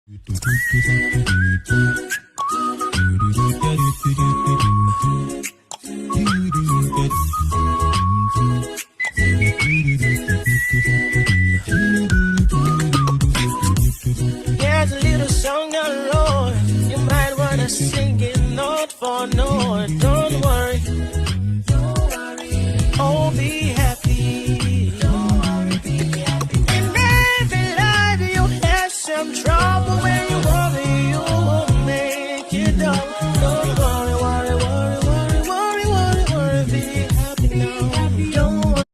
There's a little song I wrote. You might wanna sing it note for note. Don't worry. Oh, be happy. In every life you have some trouble. When you worry, you won't make it up. Don't worry, worry, worry, worry, worry, worry, worry. Be happy now. Don't worry.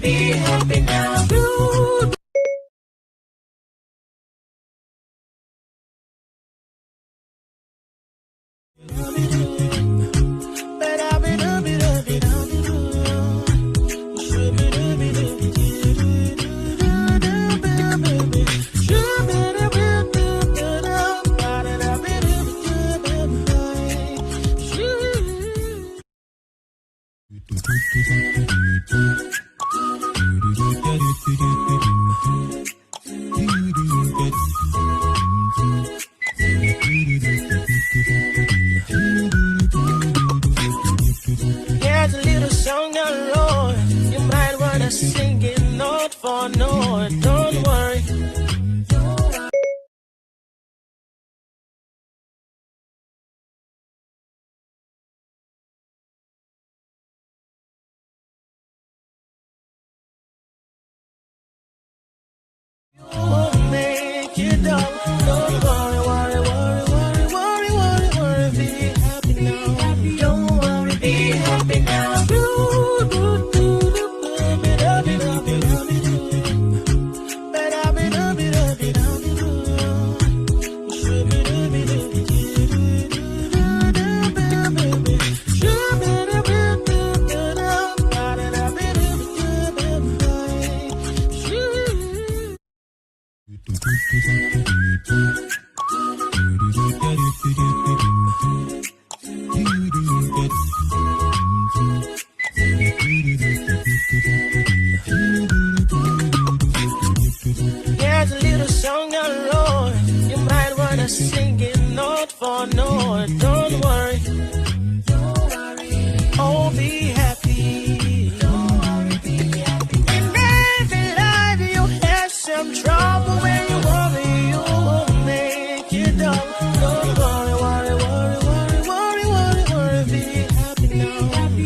Be happy now. Here's a little song I wrote. You might wanna sing it note for note. Don't worry. You won't make it up. Don't worry, worry, worry, worry, worry, worry, worry. Be happy now. Don't worry, be happy now. Here's a little song I wrote. You might wanna sing it note for note. Don't worry. Oh, be happy. In every life you have some trouble. When you worry, you won't make it up. Don't worry, worry, worry, worry, worry, worry, worry. Be happy now.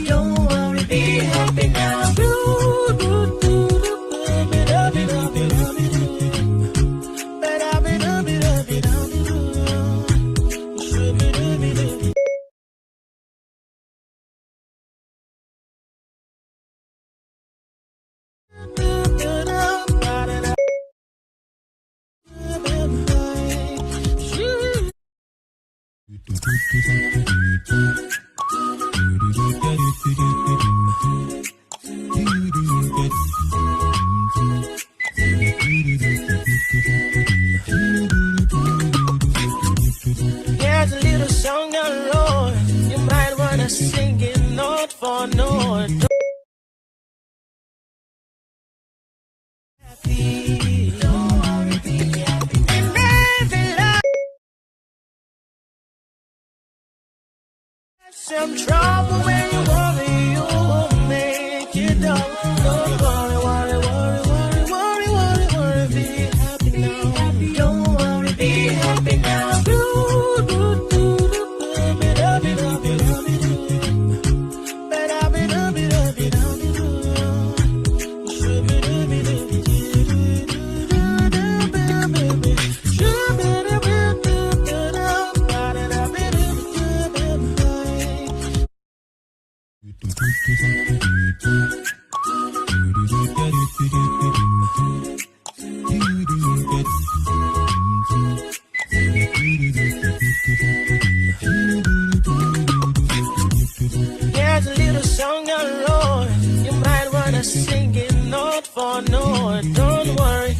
Don't worry, be happy now. Here's a little song I wrote. You might wanna sing it note for note. Happy. In every life some trouble. When you worry, you won't make it up. Don't worry, worry, worry, worry, worry, worry, worry. Be happy now. Don't worry, be happy now. Here's a little song I wrote. You might wanna sing it note for note. Don't worry.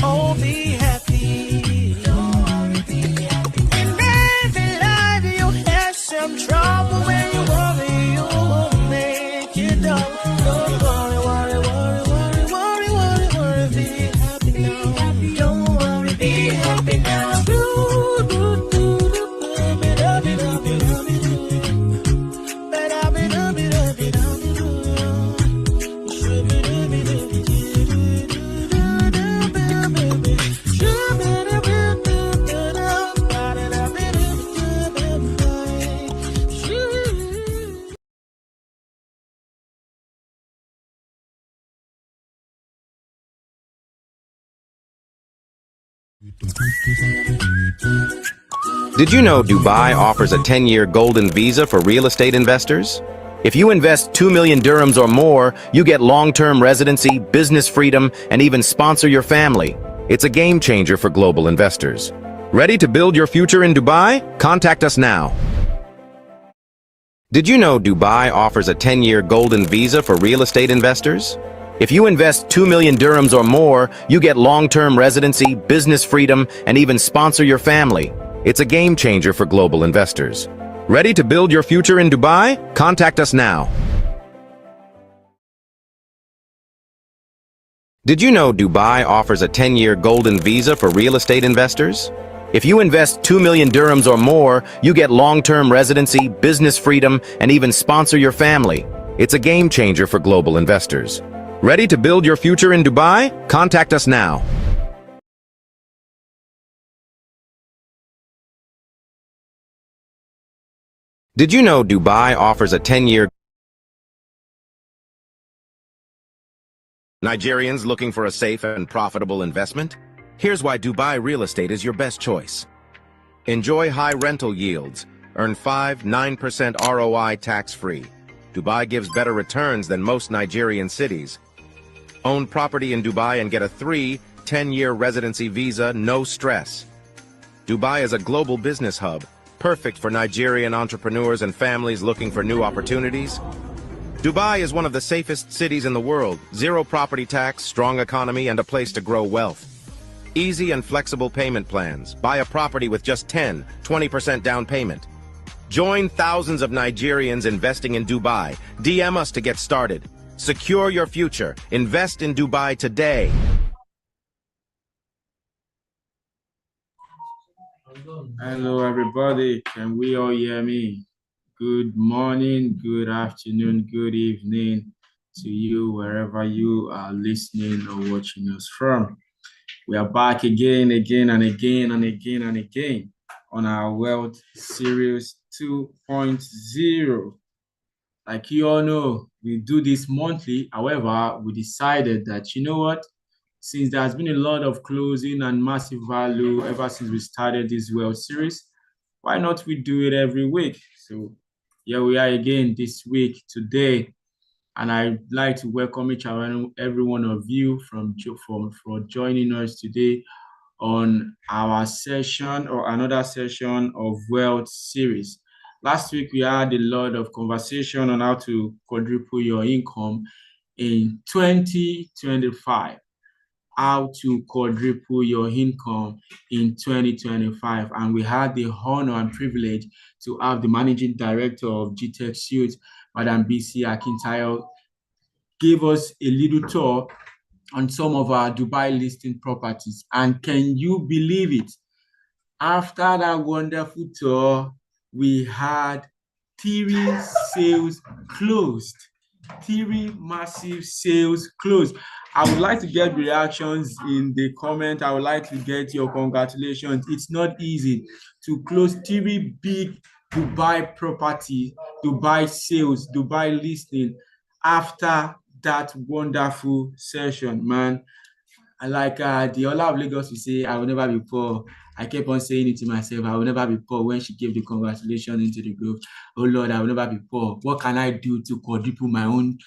Oh, be happy. In every life you have some trouble. When you worry, you won't make it up. Don't worry. Did you know Dubai offers a 10-year golden visa for real estate investors? If you invest 2 million dirhams or more, you get long-term residency, business freedom, and even sponsor your family. It's a game changer for global investors. Ready to build your future in Dubai? Contact us now. Did you know Dubai offers a 10-year golden visa for real estate investors? If you invest 2 million dirhams or more, you get long-term residency, business freedom, and even sponsor your family. It's a game changer for global investors. Ready to build your future in Dubai? Contact us now. Did you know Dubai offers a 10-year golden visa for real estate investors? If you invest 2 million dirhams or more, you get long-term residency, business freedom, and even sponsor your family. It's a game changer for global investors. Ready to build your future in Dubai? Contact us now. Did you know Dubai offers a 10-year... Nigerians looking for a safe and profitable investment? Here's why Dubai real estate is your best choice. Enjoy high rental yields. Earn 5–9% ROI tax-free. Dubai gives better returns than most Nigerian cities. Own property in Dubai and get a 3–10-year residency visa, no stress. Dubai is a global business hub, perfect for Nigerian entrepreneurs and families looking for new opportunities. Dubai is one of the safest cities in the world, zero property tax, strong economy, and a place to grow wealth. Easy and flexible payment plans. Buy a property with just 10–20% down payment. Join thousands of Nigerians investing in Dubai. DM us to get started. Secure your future. Invest in Dubai today. Hello, everybody. Can we all hear me? Good morning, good afternoon, good evening to you, wherever you are listening or watching us from. We are back again and again on our Wealth Series 2.0. Like you all know, we do this monthly. However, we decided that, you know what? Since there has been a lot of closing and massive value ever since we started this Wealth Series, why not we do it every week? So here we are again this week, today. And I'd like to welcome each and every one of you for joining us today on our session or another session of Wealth Series. Last week, we had a lot of conversation on how to quadruple your income in 2025. How to quadruple your income in 2025. And we had the honor and privilege to have the managing director of GTech Suits, Madam BC Akintayo, give us a little tour on some of our Dubai listing properties. And can you believe it? After that wonderful tour, we had 3 sales closed. 3 massive sales closed. I would like to get reactions in the comment. I would like to get your congratulations. It's not easy to close 3 big Dubai property, Dubai sales, Dubai listing after that wonderful session, man. And like the Ola of Lagos will say, I will never be poor. I kept on saying it to myself, I will never be poor, when she gave the congratulations into the group. Oh Lord, I will never be poor. What can I do to quadruple my own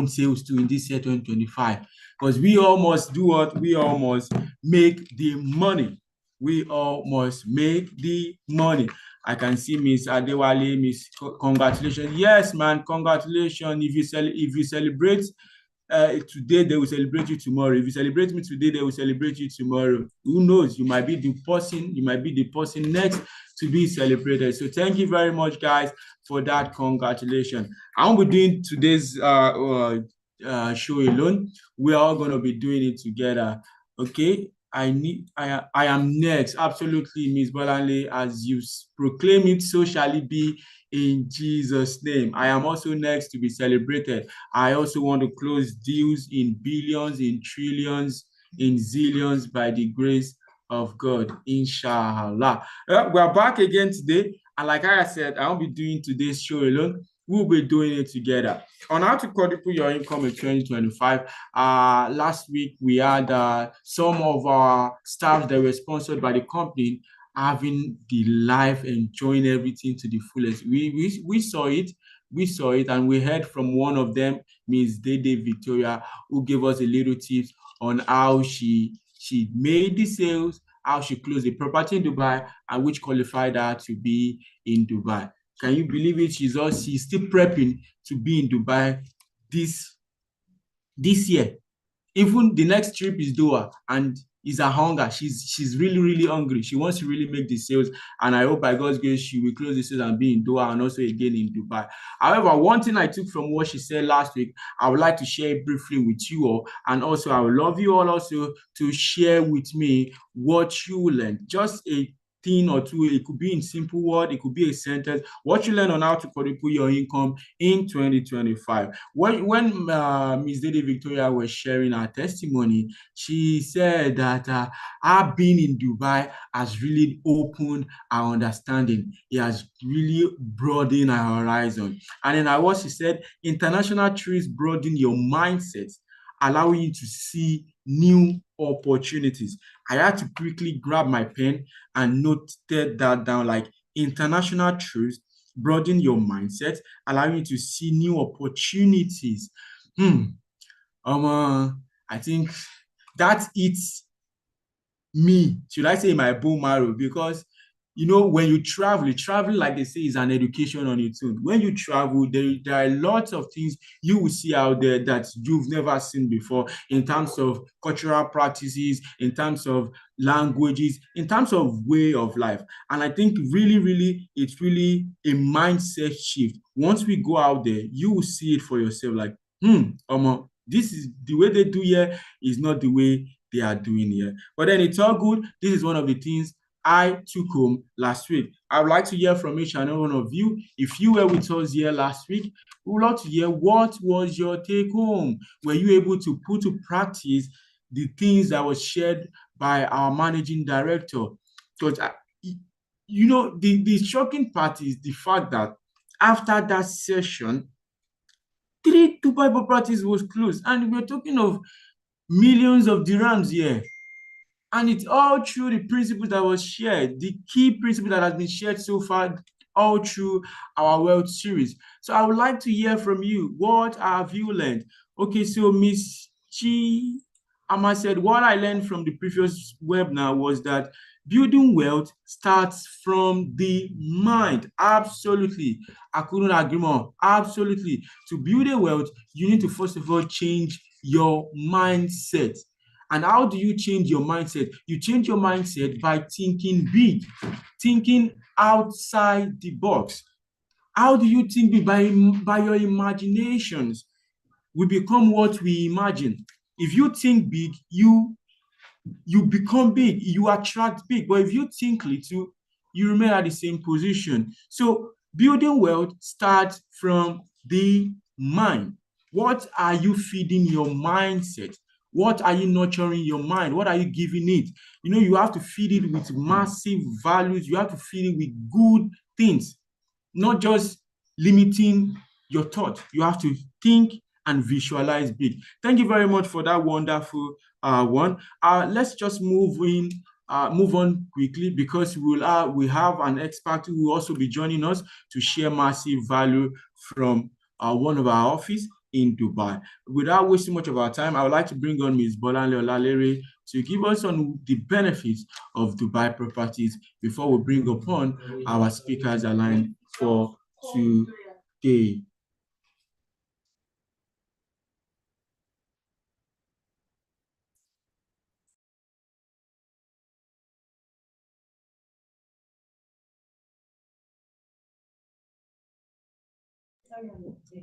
sales too in this year 2025? Because we all must do what? We all must make the money. We all must make the money. I can see Miss Adewale, Miss congratulations. Yes, man, congratulations. If you celebrate today, they will celebrate you tomorrow. If you celebrate me today, they will celebrate you tomorrow. Who knows? You might be the person next to be celebrated. So thank you very much, guys, for that congratulations. I won't be doing today's show alone. We are all going to be doing it together. Okay. I am next. Absolutely, Miss Bolanle, as you proclaim it, so shall it be in Jesus' name. I am also next to be celebrated. I also want to close deals in billions, in trillions, in zillions by the grace of God, inshallah. We are back again today. And like I said, I won't be doing today's show alone. we'll be doing it together. On how to quadruple your income in 2025, last week we had some of our staff that were sponsored by the company having the life, enjoying everything to the fullest. We saw it. We saw it, and we heard from one of them, Miss Dede Victoria, who gave us a little tips on how she made the sales, how she closed the property in Dubai, and which qualified her to be in Dubai. Can you believe it? She's still prepping to be in Dubai this year. Even the next trip is Doha, and is her hunger. She's really, really hungry. She wants to really make the sales, and I hope by God's grace she will close the sales and be in Doha and also again in Dubai. However, one thing I took from what she said last week, I would like to share it briefly with you all, and also I would love you all also to share with me what you learned. Just a thing or two. It could be in simple word, it could be a sentence. What you learn on how to quadruple your income in 2025. When Ms. Dede Victoria was sharing her testimony, she said that her being in Dubai has really opened our understanding. It has really broadened our horizon. And then what she said, international trips broaden your mindset, allowing you to see new opportunities. I had to quickly grab my pen and noted that down, like international trips broaden your mindset, allowing you to see new opportunities. I think that it's me, should I say my bone marrow, because when you travel, like they say, is an education on its own. When you travel, there are lots of things you will see out there that you've never seen before, in terms of cultural practices, in terms of languages, in terms of way of life. And I think really, it's really a mindset shift. Once we go out there, you will see it for yourself, like, this is the way they do here is not the way they are doing here. But then it's all good. This is one of the things I took home last week. I would like to hear from each and every one of you. If you were with us here last week, we would love to hear, what was your take home? Were you able to put to practice the things that was shared by our managing director? Because the shocking part is the fact that after that session, 3 Dubai properties was closed, and we're talking of millions of dirhams here. And it's all through the principles that was shared, the key principle that has been shared so far, all through our Wealth series. So I would like to hear from you. What have you learned? Okay, so Miss Chi Ama said, what I learned from the previous webinar was that building wealth starts from the mind. Absolutely. I couldn't agree more. Absolutely. To build a wealth, you need to first of all change your mindset. And how do you change your mindset? You change your mindset by thinking big, thinking outside the box. How do you think big? By your imaginations. We become what we imagine. If you think big, you become big, you attract big. But if you think little, you remain at the same position. So building wealth starts from the mind. What are you feeding your mindset? What are you nurturing your mind? What are you giving it? You have to feed it with massive values. You have to feed it with good things, not just limiting your thought. You have to think and visualize big. Thank you very much for that wonderful one. Let's just move on quickly, because we have an expert who will also be joining us to share massive value from one of our office in Dubai. Without wasting much of our time, I would like to bring on Ms. Bolanle Olalere to give us on the benefits of Dubai properties before we bring upon our speakers aligned for today.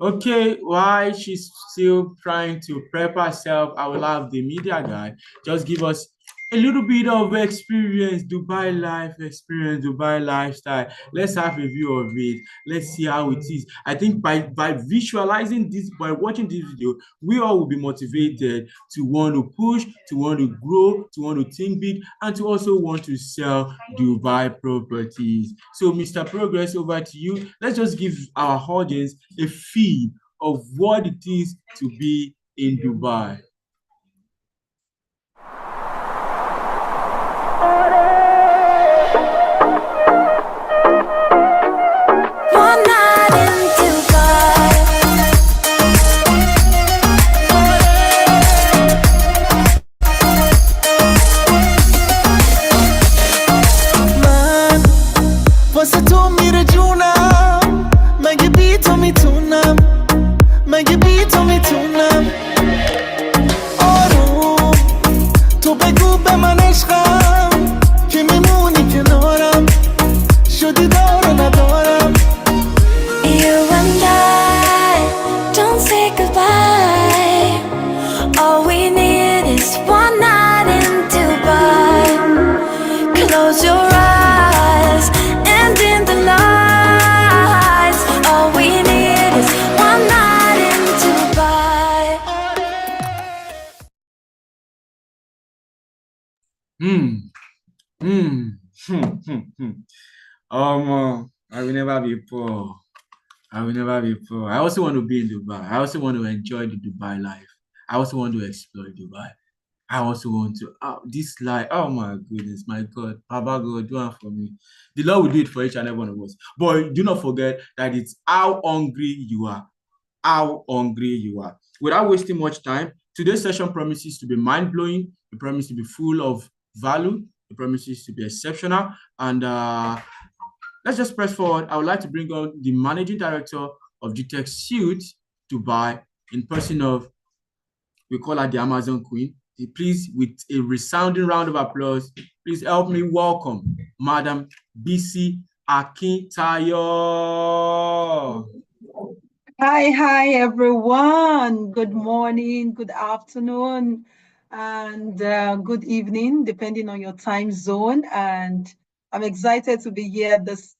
Okay, while she's still trying to prep herself, I will have the media guy just give us a little bit of experience, Dubai life experience, Dubai lifestyle. Let's have a view of it. Let's see how it is. I think by visualizing this, by watching this video, we all will be motivated to want to push, to want to grow, to want to think big, and to also want to sell Dubai properties. So, Mr. Progress, over to you. Let's just give our audience a feel of what it is to be in Dubai. One night in Dubai. من واسه تو میره جونم مگه بی تو میتونم مگه بی تو میتونم آروم تو بگو به من عشقم که میمونی کنارم شدی دار و ندارم You and I don't say goodbye. All we need is one night in Dubai. Close your eyes and in the lights. All we need is one night in Dubai. Hmm. I will never be poor. I will never be poor. I also want to be in Dubai. I also want to enjoy the Dubai life. I also want to explore Dubai. I also want to this life. Oh my goodness, my God, Baba God, do it for me. The Lord will do it for each and every one of us. But do not forget that it's how hungry you are. How hungry you are. Without wasting much time, today's session promises to be mind-blowing. It promises to be full of value. It promises to be exceptional. And let's just press forward. I would like to bring on the managing director of GTech Suite Dubai in person of, we call her the Amazon Queen. Please, with a resounding round of applause, please help me welcome Madam BC Akintayo. Hi, everyone. Good morning, good afternoon, and good evening, depending on your time zone. And I'm excited to be here this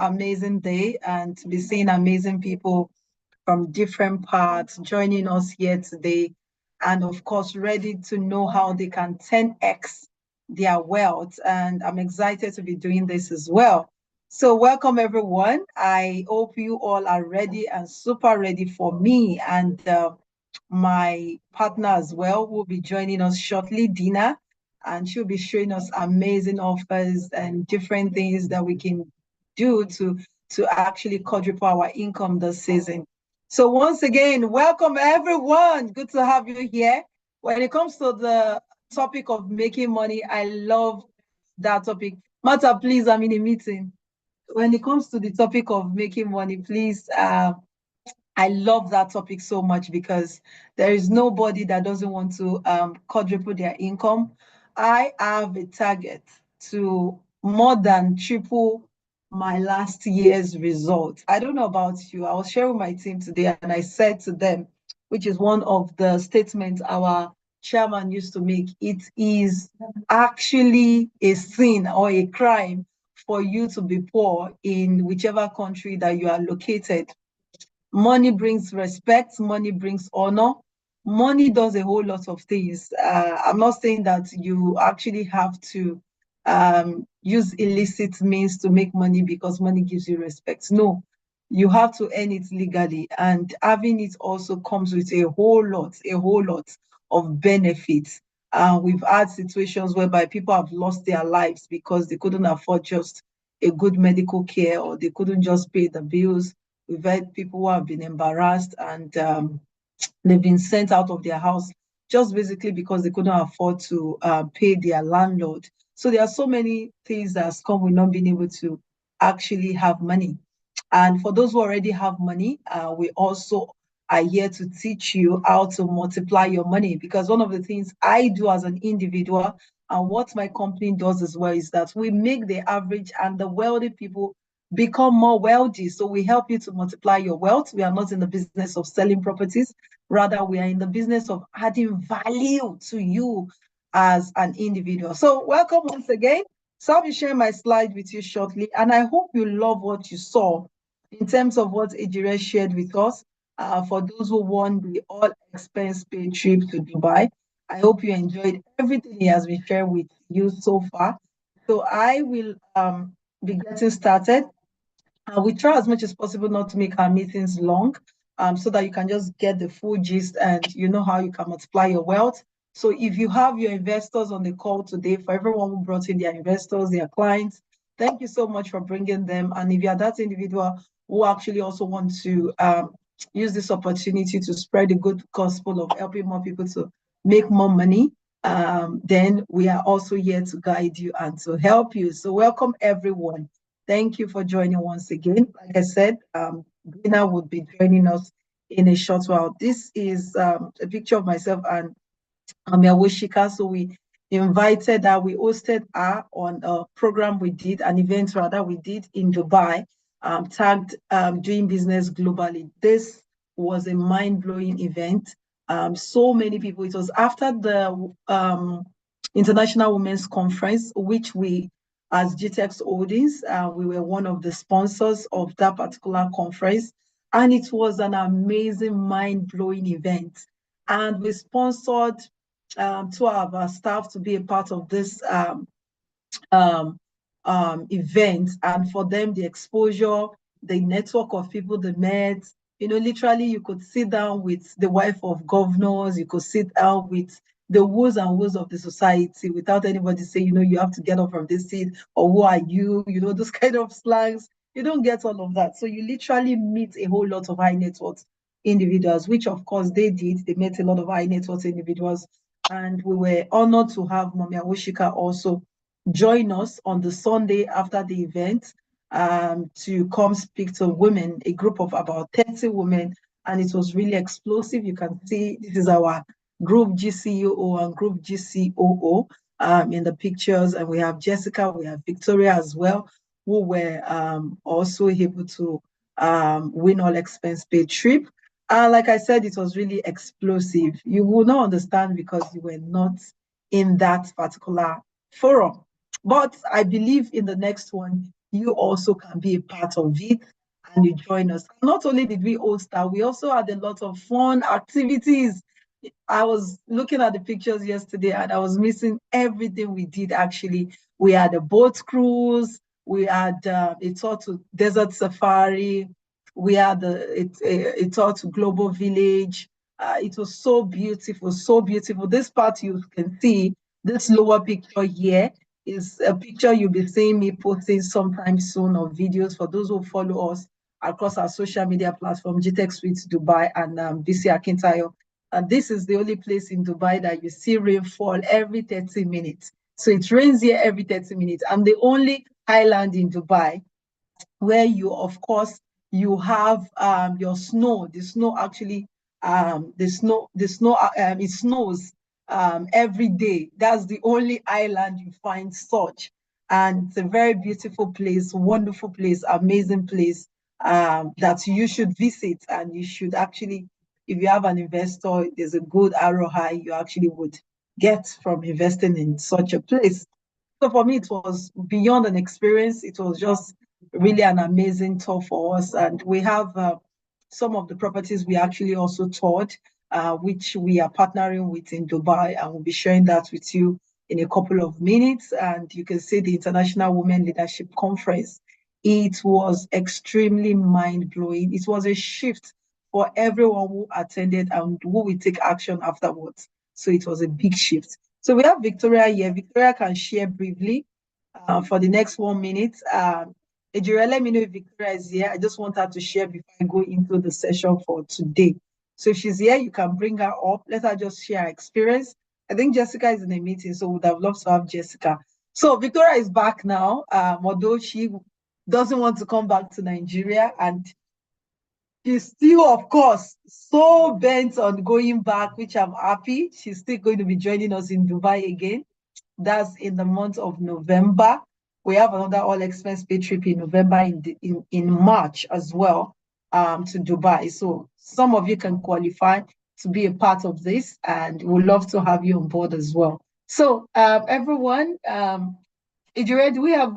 amazing day and to be seeing amazing people from different parts joining us here today. And of course, ready to know how they can 10x their wealth. And I'm excited to be doing this as well. So, welcome everyone. I hope you all are ready and super ready for me and my partner as well will be joining us shortly, Dina, and she'll be showing us amazing offers and different things that we can do to actually quadruple our income this season. So once again, welcome everyone. Good to have you here. When it comes to the topic of making money, I love that topic. Martha, please, I'm in a meeting. When it comes to the topic of making money, please, I love that topic so much because there is nobody that doesn't want to quadruple their income. I have a target to more than triple my last year's result. I don't know about you. I was sharing with my team today and I said to them, which is one of the statements our chairman used to make, it is actually a sin or a crime for you to be poor in whichever country that you are located. Money brings respect, money brings honor. Money does a whole lot of things. I'm not saying that you actually have to use illicit means to make money because money gives you respect. No, you have to earn it legally, and having it also comes with a whole lot of benefits. We've had situations whereby people have lost their lives because they couldn't afford just a good medical care or they couldn't just pay the bills. We've had people who have been embarrassed and they've been sent out of their house just basically because they couldn't afford to pay their landlord. So there are so many things that has come with not being able to actually have money. And for those who already have money, we also are here to teach you how to multiply your money. Because one of the things I do as an individual and what my company does as well is that we make the average and the wealthy people become more wealthy. So we help you to multiply your wealth. We are not in the business of selling properties. Rather, we are in the business of adding value to you as an individual. So welcome once again. So I'll be sharing my slide with you shortly, and I hope you love what you saw in terms of what Ejire shared with us. For those who won the all expense paid trip to Dubai, I hope you enjoyed everything he has been sharing with you so far. So I will be getting started. We try as much as possible not to make our meetings long, so that you can just get the full gist and you know how you can multiply your wealth. So if you have your investors on the call today, for everyone who brought in their investors, their clients, thank you so much for bringing them. And if you're that individual who actually also want to use this opportunity to spread the good gospel of helping more people to make more money, then we are also here to guide you and to help you. So welcome everyone. Thank you for joining once again. Like I said, Gina would be joining us in a short while. This is a picture of myself and Woshika. So we invited her, we hosted her on a program we did, an event rather we did in Dubai, tagged Doing Business Globally. This was a mind-blowing event. So many people, it was after the International Women's Conference, which we, as GTEx Holdings, we were one of the sponsors of that particular conference. And it was an amazing, mind-blowing event. And we sponsored two of our staff to be a part of this um, event, and for them, the exposure, the network of people they met, literally you could sit down with the wife of governors, you could sit down with the who's and who's of the society without anybody saying, you have to get up from this seat, or who are you, those kind of slangs. You don't get all of that. So you literally meet a whole lot of high net worth individuals, which of course they did. They met a lot of high net worth individuals. And we were honored to have Mommy Awoshika also join us on the Sunday after the event, to come speak to women, a group of about 30 women, and it was really explosive. You can see this is our group GCUO and group GCOO in the pictures, and we have Jessica, we have Victoria as well, who were also able to win all expense paid trip. Like I said, it was really explosive. You will not understand because you were not in that particular forum. But I believe in the next one, you also can be a part of it and you join us. Not only did we host that, we also had a lot of fun activities. I was looking at the pictures yesterday and I was missing everything we did actually. We had a boat cruise, we had a tour to Desert Safari, we had a tour to Global Village. It was so beautiful, so beautiful. This part you can see, this lower picture here is a picture you'll be seeing me posting sometime soon, or videos for those who follow us across our social media platform, GTEx Suites Dubai and BC Akintayo. And this is the only place in Dubai that you see rainfall every 30 minutes. So it rains here every 30 minutes. I'm the only island in Dubai where you, of course, you have your snow. The snow actually, it snows every day. That's the only island you find such. And it's a very beautiful place, wonderful place, amazing place that you should visit. And you should actually, if you have an investor, there's a good ROI you actually would get from investing in such a place. So for me, it was beyond an experience. It was just really an amazing tour for us. And we have some of the properties we actually also toured, which we are partnering with in Dubai, and we'll be sharing that with you in a couple of minutes. And you can see the International Women Leadership Conference. It was extremely mind-blowing. It was a shift for everyone who attended and who will take action afterwards. So it was a big shift. So we have Victoria here. Victoria can share briefly for the next 1 minute. Ejire, let me know if Victoria is here. I just want her to share before I go into the session for today. So if she's here, you can bring her up. Let her just share her experience. I think Jessica is in a meeting, so would have loved to have Jessica. So Victoria is back now, although she doesn't want to come back to Nigeria, and she's still, of course, so bent on going back, which I'm happy. She's still going to be joining us in Dubai again. That's in the month of November. We have another all expense paid trip in November, in March as well, to Dubai. So some of you can qualify to be a part of this, and we'd love to have you on board as well. So, everyone, Ijire, do we have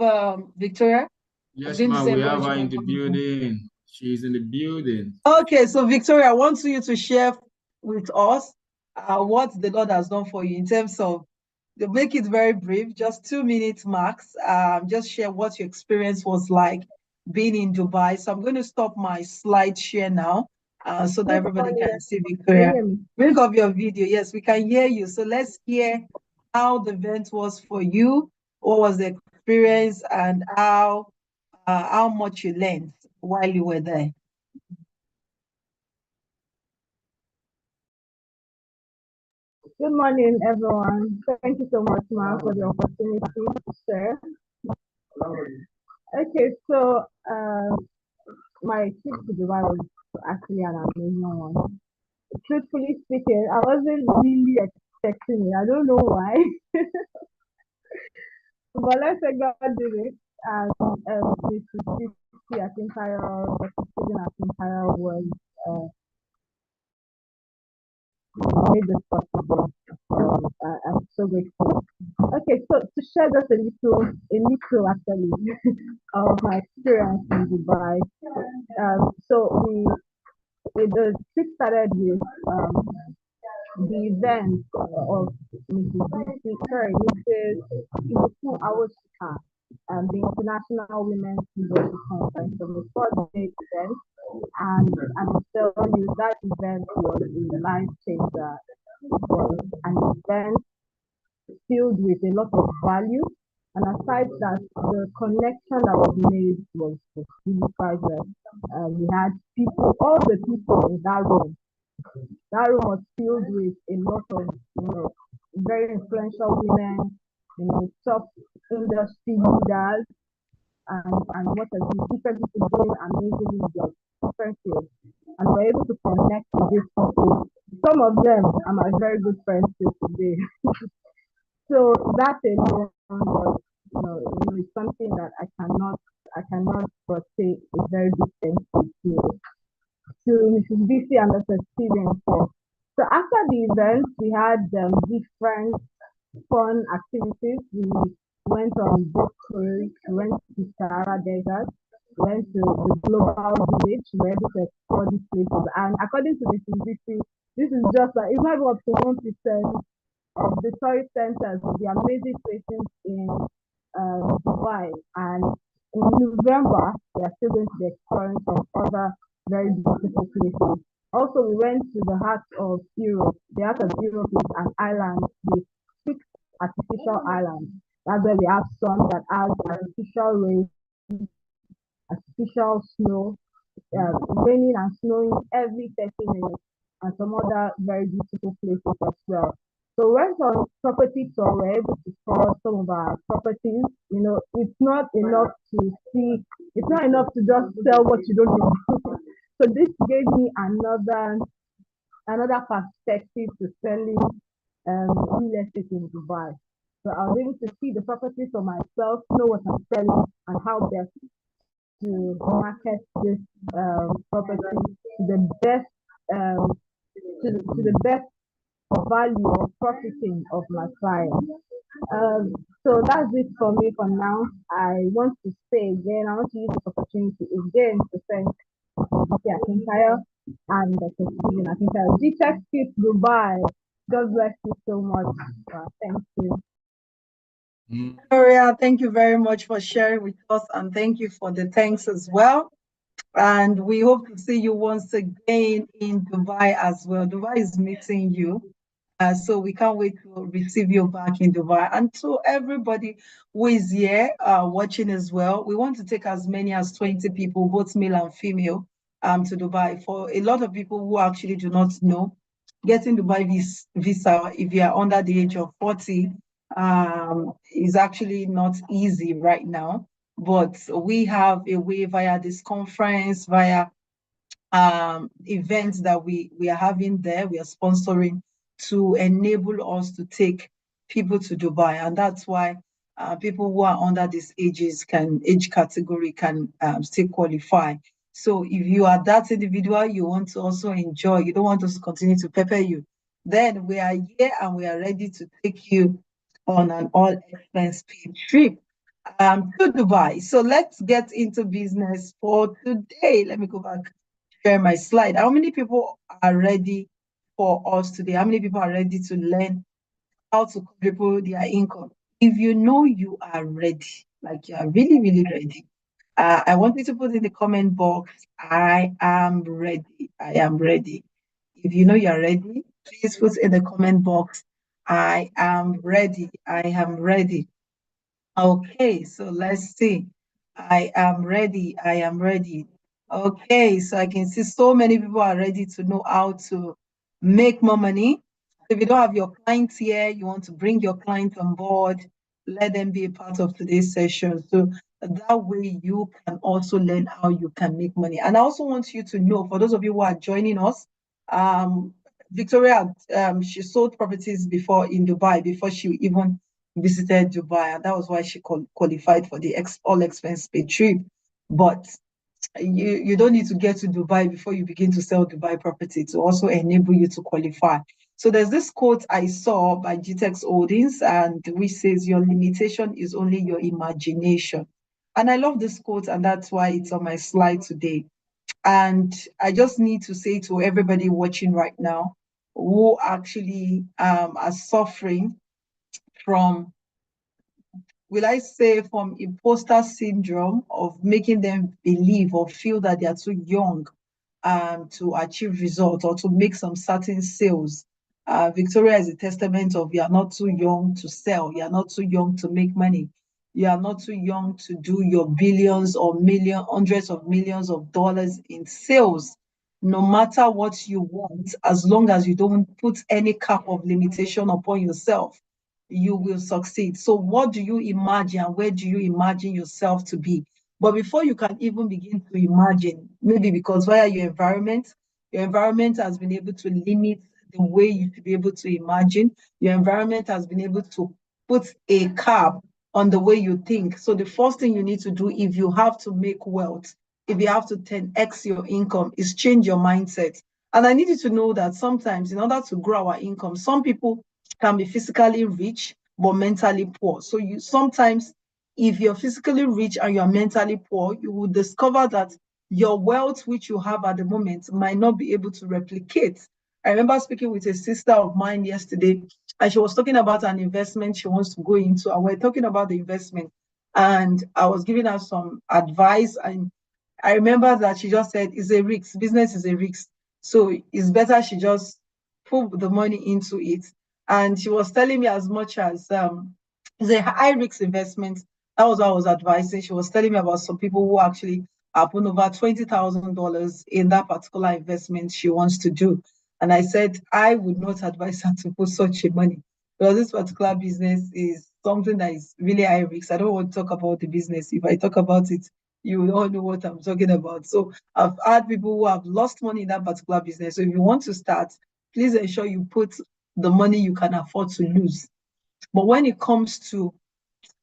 Victoria? I was Yes, going to ma'am. say We everyone have should her in come the in. building. She's in the building. Okay, so Victoria, I want you to share with us what the Lord has done for you in terms of, to make it very brief, just 2 minutes max. Just share what your experience was like being in Dubai. So I'm going to stop my slide share now so that Good everybody morning. can see Can you Victoria. hear me? Bring up your video. Yes, we can hear you. So let's hear how the event was for you. What was the experience and how much you learned while you were there. Good morning, everyone. Thank you so much, Ma, for the opportunity to share. Okay, so my trip to Dubai was actually an amazing one. Truthfully speaking, I wasn't really expecting it. I don't know why, but let's say God did it. And this is I think I think I was uh, made this possible. I'm so grateful. Okay, so to share just a little actually of my experience in Dubai. So the trip started with the event of Mrs. Ibuku Awoshika, the International Women's Leadership Conference. So the first day event, and I'm telling you that event was a life changer. It was an event filled with a lot of value. And aside that, the connection that was made was really priceless. We had people, all the people in that room. That room was filled with a lot of, very influential women, top industry leaders, and what have you, different people doing amazing in their different fields. And we're able to connect with these people. Some of them are my very good friends till today. So that alone was, is something that I cannot but say a very big thank you to Mrs. BC and Dr. Steven for. So after the event, we had different fun activities. We went on boat cruise, we went to Sahara Desert, we went to the global village, we were able to explore these places. And according to Mrs. BC, this is just like, it's not even up to 1% of the tourist centers, the amazing places in Dubai. And in November, we are still going to be exploring some other very beautiful places. Also, we went to the heart of Europe. The heart of Europe is an island with six artificial islands. That's where we have some that has artificial rain, artificial snow, raining and snowing every 30 minutes, and some other very beautiful places as well. So we went on property tour, we're able to tour some of our properties. It's not enough to see, it's not enough to just sell what you don't know. So this gave me another perspective to selling real estate in Dubai. So I was able to see the property for myself, know what I'm selling, and how best to market this property to the best um, to the best value or profiting of my client. So that's it for me for now. I want to say again, I want to use this opportunity again to thank Vicky Akintayo and Dr. Stephen Akintayo. GTech Fit Dubai. God bless you so much. Thank you. Victoria, thank you very much for sharing with us and thank you for the thanks as well. And we hope to see you once again in Dubai as well. Dubai is missing you. So we can't wait to receive you back in Dubai. And to everybody who is here watching as well, we want to take as many as 20 people, both male and female, to Dubai. For a lot of people who actually do not know, getting Dubai visa, if you are under the age of 40, is actually not easy right now. But we have a way via this conference, via events that we are having there, we are sponsoring to enable us to take people to Dubai. And that's why people who are under these age category can still qualify. So if you are that individual, you want to also enjoy, you don't want us to continue to pepper you, then we are here and we are ready to take you on an all-expense paid trip to Dubai. So let's get into business for today. Let me go back, share my slide. How many people are ready for us today? How many people are ready to learn how to quadruple their income? If you know you are ready, like you are really, really ready, I want you to put in the comment box, I am ready. I am ready. If you know you're ready, please put in the comment box, I am ready. I am ready. Okay, so let's see. I am ready. I am ready. Okay, so I can see so many people are ready to know how to make more money. If you don't have your clients here, you want to bring your clients on board, let them be a part of today's session. So that way you can also learn how you can make money. And I also want you to know, for those of you who are joining us, um, Victoria, she sold properties before in Dubai before she even visited Dubai, and that was why she qualified for the all expense paid trip. But you don't need to get to Dubai before you begin to sell Dubai property to also enable you to qualify. So there's this quote I saw by GTEX Holdings, and which says your limitation is only your imagination. And I love this quote, and that's why it's on my slide today. And I just need to say to everybody watching right now who actually are suffering from, will I say, from imposter syndrome of making them believe or feel that they are too young to achieve results or to make some certain sales. Victoria is a testament of you are not too young to sell. You are not too young to make money. You are not too young to do your billions or hundreds of millions of dollars in sales. No matter what you want, as long as you don't put any cap of limitation upon yourself, you will succeed. So, what do you imagine? Where do you imagine yourself to be? But before you can even begin to imagine, maybe because via your environment has been able to limit the way you should be able to imagine. Your environment has been able to put a cap on the way you think. So the first thing you need to do if you have to make wealth, if you have to 10x your income, is change your mindset. And I need you to know that sometimes in order to grow our income, some people can be physically rich but mentally poor. So you sometimes, if you're physically rich and you're mentally poor, you will discover that your wealth, which you have at the moment, might not be able to replicate. I remember speaking with a sister of mine yesterday, and she was talking about an investment she wants to go into. And we're talking about the investment, and I was giving her some advice. And I remember that she just said, it's a risk. Business is a risk. So it's better she just put the money into it. And she was telling me as much as it's a high risk investment. That was what I was advising. She was telling me about some people who actually have put over $20,000 in that particular investment she wants to do. And I said, I would not advise her to put such a money because this particular business is something that is really high risk. I don't want to talk about the business. If I talk about it, you will all know what I'm talking about. So I've had people who have lost money in that particular business. So if you want to start, please ensure you put the money you can afford to lose. But when it comes to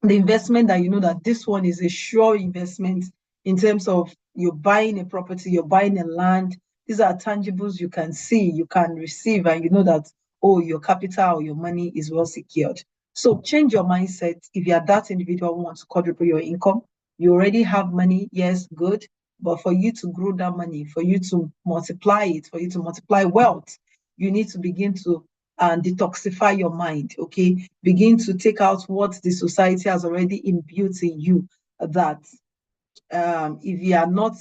the investment that you know that this one is a sure investment in terms of you're buying a property, you're buying a land, these are tangibles you can see, you can receive, and you know that, oh, your capital or your money is well secured. So change your mindset. If you're that individual who wants to quadruple your income, you already have money, yes, good. But for you to grow that money, for you to multiply it, for you to multiply wealth, you need to begin to detoxify your mind, okay? Begin to take out what the society has already imbued in you, that if you are not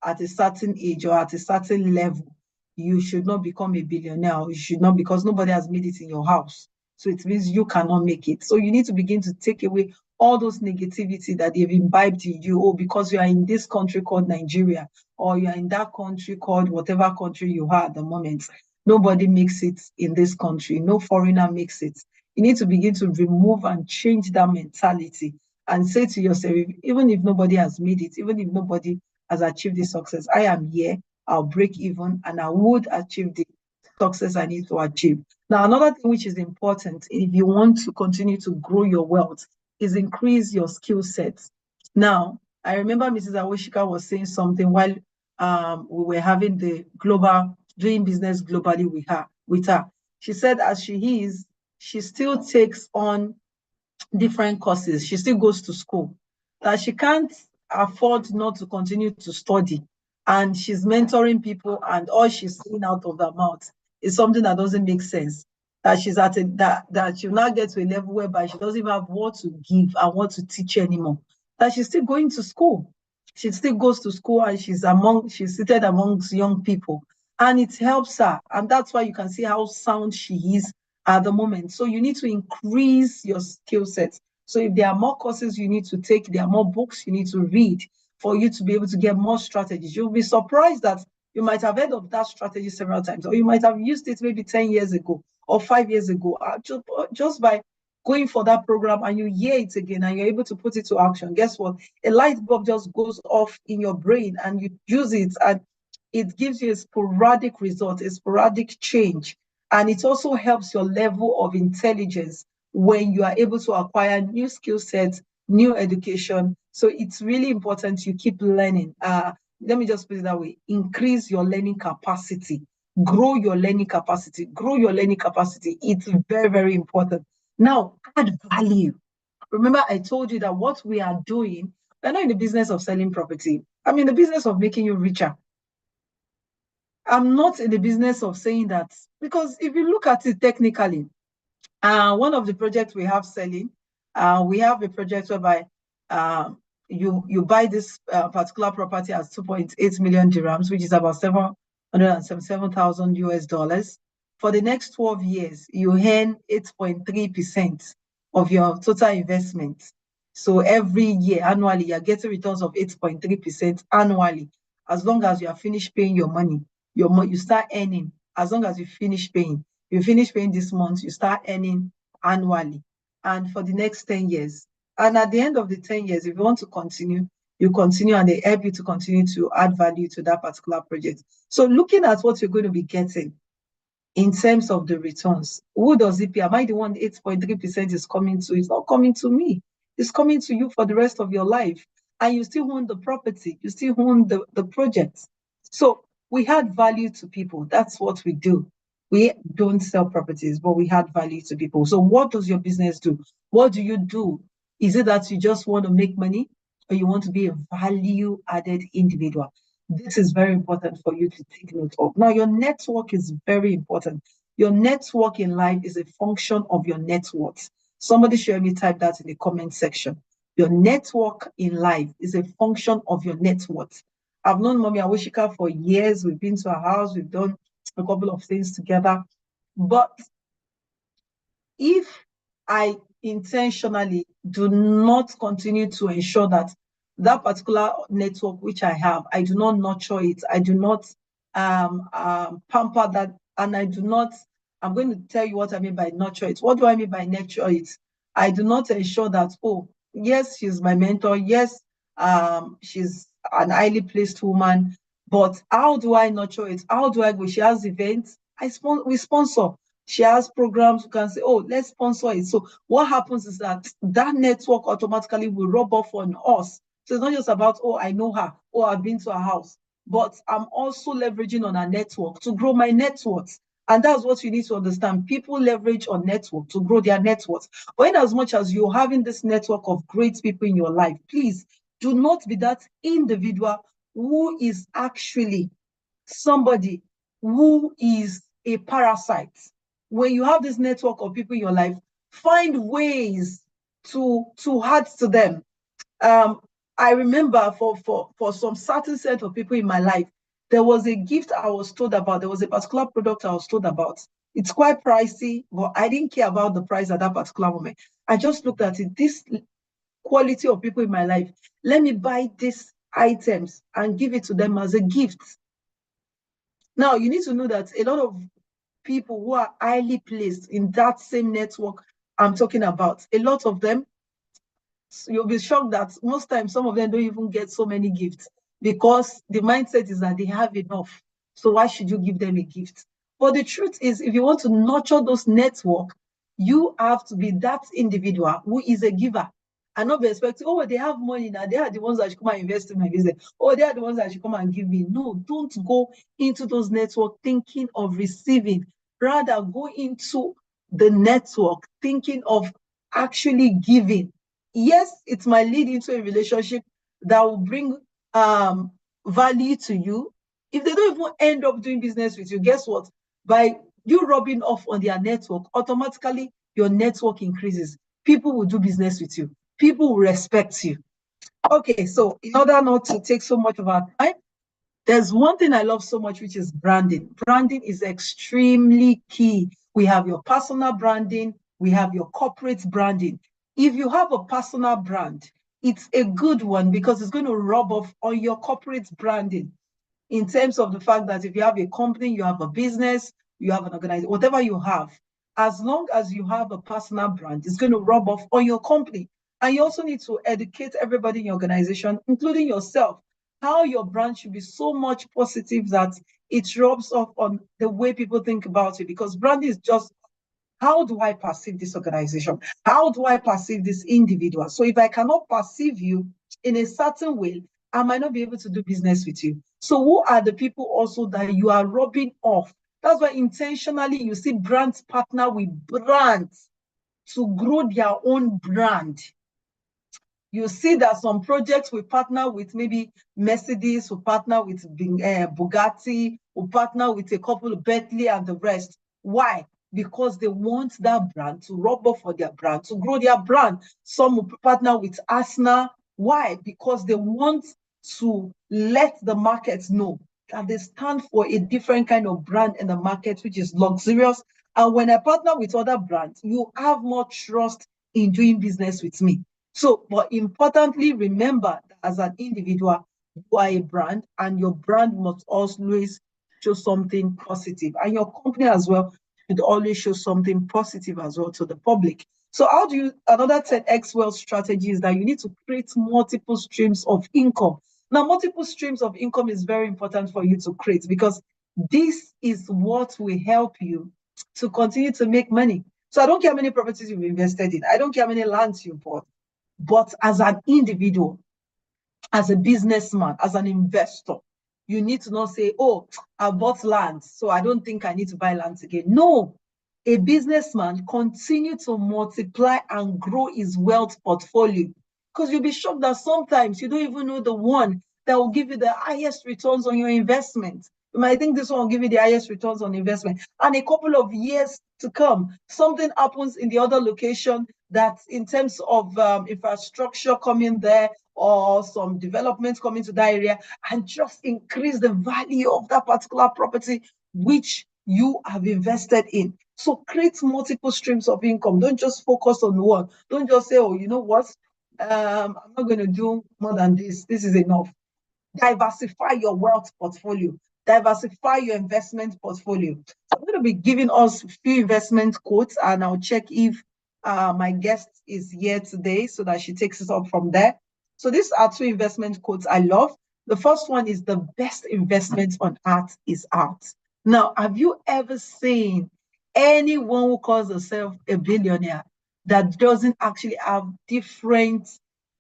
at a certain age or at a certain level, you should not become a billionaire. You should not, because nobody has made it in your house. So it means you cannot make it. So you need to begin to take away all those negativity that they've imbibed in you. Oh, because you are in this country called Nigeria, or you are in that country called whatever country you are at the moment. Nobody makes it in this country. No foreigner makes it. You need to begin to remove and change that mentality and say to yourself, even if nobody has made it, even if nobody has achieved this success, I am here, I'll break even, and I would achieve the success I need to achieve. Now, another thing which is important if you want to continue to grow your wealth is increase your skill sets. Now, I remember Mrs. Awoshika was saying something while we were having the global, doing business globally with her. She said, as she is, she still takes on different courses. She still goes to school. That she can't afford not to continue to study. And she's mentoring people, and all she's saying out of her mouth is something that doesn't make sense. That she's at that she'll now get to a level whereby she doesn't even have what to give and what to teach anymore. That she's still going to school. She still goes to school, and she's seated amongst young people. And it helps her. And that's why you can see how sound she is at the moment. So you need to increase your skill sets. So if there are more courses you need to take, there are more books you need to read for you to be able to get more strategies. You'll be surprised that you might have heard of that strategy several times, or you might have used it maybe 10 years ago or 5 years ago, just by going for that program, and you hear it again and you're able to put it to action. Guess what? A light bulb just goes off in your brain, and you use it, and it gives you a sporadic result, a sporadic change. And it also helps your level of intelligence when you are able to acquire new skill sets, new education. So it's really important you keep learning. Let me just put it that way. Increase your learning capacity. Grow your learning capacity. Grow your learning capacity. It's very, very important. Now, add value. Remember, I told you that what we are doing, we're not in the business of selling property. I'm in the business of making you richer. I'm not in the business of saying that, because if you look at it technically, one of the projects we have selling, we have a project whereby you buy this particular property at 2.8 million dirhams, which is about 777,000 US dollars. For the next 12 years, you earn 8.3% of your total investment. So every year, annually, you're getting returns of 8.3% annually, as long as you are finished paying your money. You start earning as long as you finish paying. You finish paying this month, you start earning annually, and for the next 10 years. And at the end of the 10 years, if you want to continue, you continue, and they help you to continue to add value to that particular project. So looking at what you're going to be getting in terms of the returns, who does it pay? Am I the one 8.3% is coming to? It's not coming to me. It's coming to you for the rest of your life. And you still own the property. You still own the project. So we add value to people. That's what we do. We don't sell properties, but we add value to people. So what does your business do? What do you do? Is it that you just want to make money, or you want to be a value-added individual? This is very important for you to take note of. Now, your network is very important. Your network in life is a function of your net worth. Somebody should help me type that in the comment section. Your network in life is a function of your net worth. I've known Mommy Awishika for years. We've been to her house. We've done a couple of things together. But if I intentionally do not continue to ensure that that particular network which I have, I do not nurture it, I do not pamper that, and I do not, I'm going to tell you what I mean by nurture it. What do I mean by nurture it? I do not ensure that, oh, yes, she's my mentor, yes, she's an highly placed woman, but how do I nurture it? How do I go? She has events, we sponsor. She has programs, you can say, oh, let's sponsor it. So what happens is that that network automatically will rub off on us. So it's not just about, oh, I know her, oh, I've been to her house, but I'm also leveraging on her network to grow my net worth. And that's what you need to understand. People leverage on network to grow their net worth. But in as much as you're having this network of great people in your life, please do not be that individual who is actually somebody who is a parasite. When you have this network of people in your life, find ways to add to them. I remember for some certain set of people in my life, there was a gift I was told about. There was a particular product I was told about. It's quite pricey, but I didn't care about the price at that particular moment. I just looked at it. This quality of people in my life, let me buy these items and give it to them as a gift. Now, you need to know that a lot of people who are highly placed in that same network I'm talking about, a lot of them, you'll be shocked that most times some of them don't even get so many gifts, because the mindset is that they have enough. So why should you give them a gift? But the truth is, if you want to nurture those network, you have to be that individual who is a giver, and not be expecting, oh, they have money now, they are the ones that should come and invest in my business. Oh, they are the ones that should come and give me. No, don't go into those network thinking of receiving. Rather, go into the network thinking of actually giving. Yes, it might lead into a relationship that will bring value to you. If they don't even end up doing business with you, guess what? By you rubbing off on their network, automatically your network increases. People will do business with you. People will respect you. Okay, so in order not to take so much of our time, there's one thing I love so much, which is branding. Branding is extremely key. We have your personal branding, we have your corporate branding. If you have a personal brand, it's a good one because it's going to rub off on your corporate branding in terms of the fact that if you have a company, you have a business, you have an organization, whatever you have, as long as you have a personal brand, it's going to rub off on your company. And you also need to educate everybody in your organization, including yourself, how your brand should be so much positive that it rubs off on the way people think about it. Because branding is just, how do I perceive this organization? How do I perceive this individual? So if I cannot perceive you in a certain way, I might not be able to do business with you. So who are the people also that you are rubbing off? That's why intentionally you see brands partner with brands to grow their own brand. You see that some projects we partner with maybe Mercedes, we partner with Bugatti, we partner with a couple of Bentley and the rest. Why? Because they want that brand to rub off for their brand, to grow their brand. Some will partner with Asna. Why? Because they want to let the market know that they stand for a different kind of brand in the market, which is luxurious. And when I partner with other brands, you have more trust in doing business with me. So, but importantly, remember that as an individual, you are a brand, and your brand must always show something positive. And your company as well should always show something positive as well to the public. So, how do you, another 10x wealth strategy is that you need to create multiple streams of income. Now, multiple streams of income is very important for you to create because this is what will help you to continue to make money. So, I don't care how many properties you've invested in, I don't care how many lands you bought. But as an individual, as a businessman, as an investor, you need to not say, oh, I bought land, so I don't think I need to buy land again. No, a businessman continue to multiply and grow his wealth portfolio, because you'll be shocked that sometimes you don't even know the one that will give you the highest returns on your investment. You might think this one will give you the highest returns on investment. And a couple of years to come, something happens in the other location that in terms of infrastructure coming there or some development coming to that area and just increase the value of that particular property which you have invested in. So create multiple streams of income. Don't just focus on one. Don't just say, oh, you know what? I'm not going to do more than this. This is enough. Diversify your wealth portfolio. Diversify your investment portfolio. So I'm going to be giving us a few investment quotes, and I'll check if my guest is here today so that she takes us up from there. So these are two investment quotes I love. The first one is, the best investment on earth is art. Now, have you ever seen anyone who calls herself a billionaire that doesn't actually have different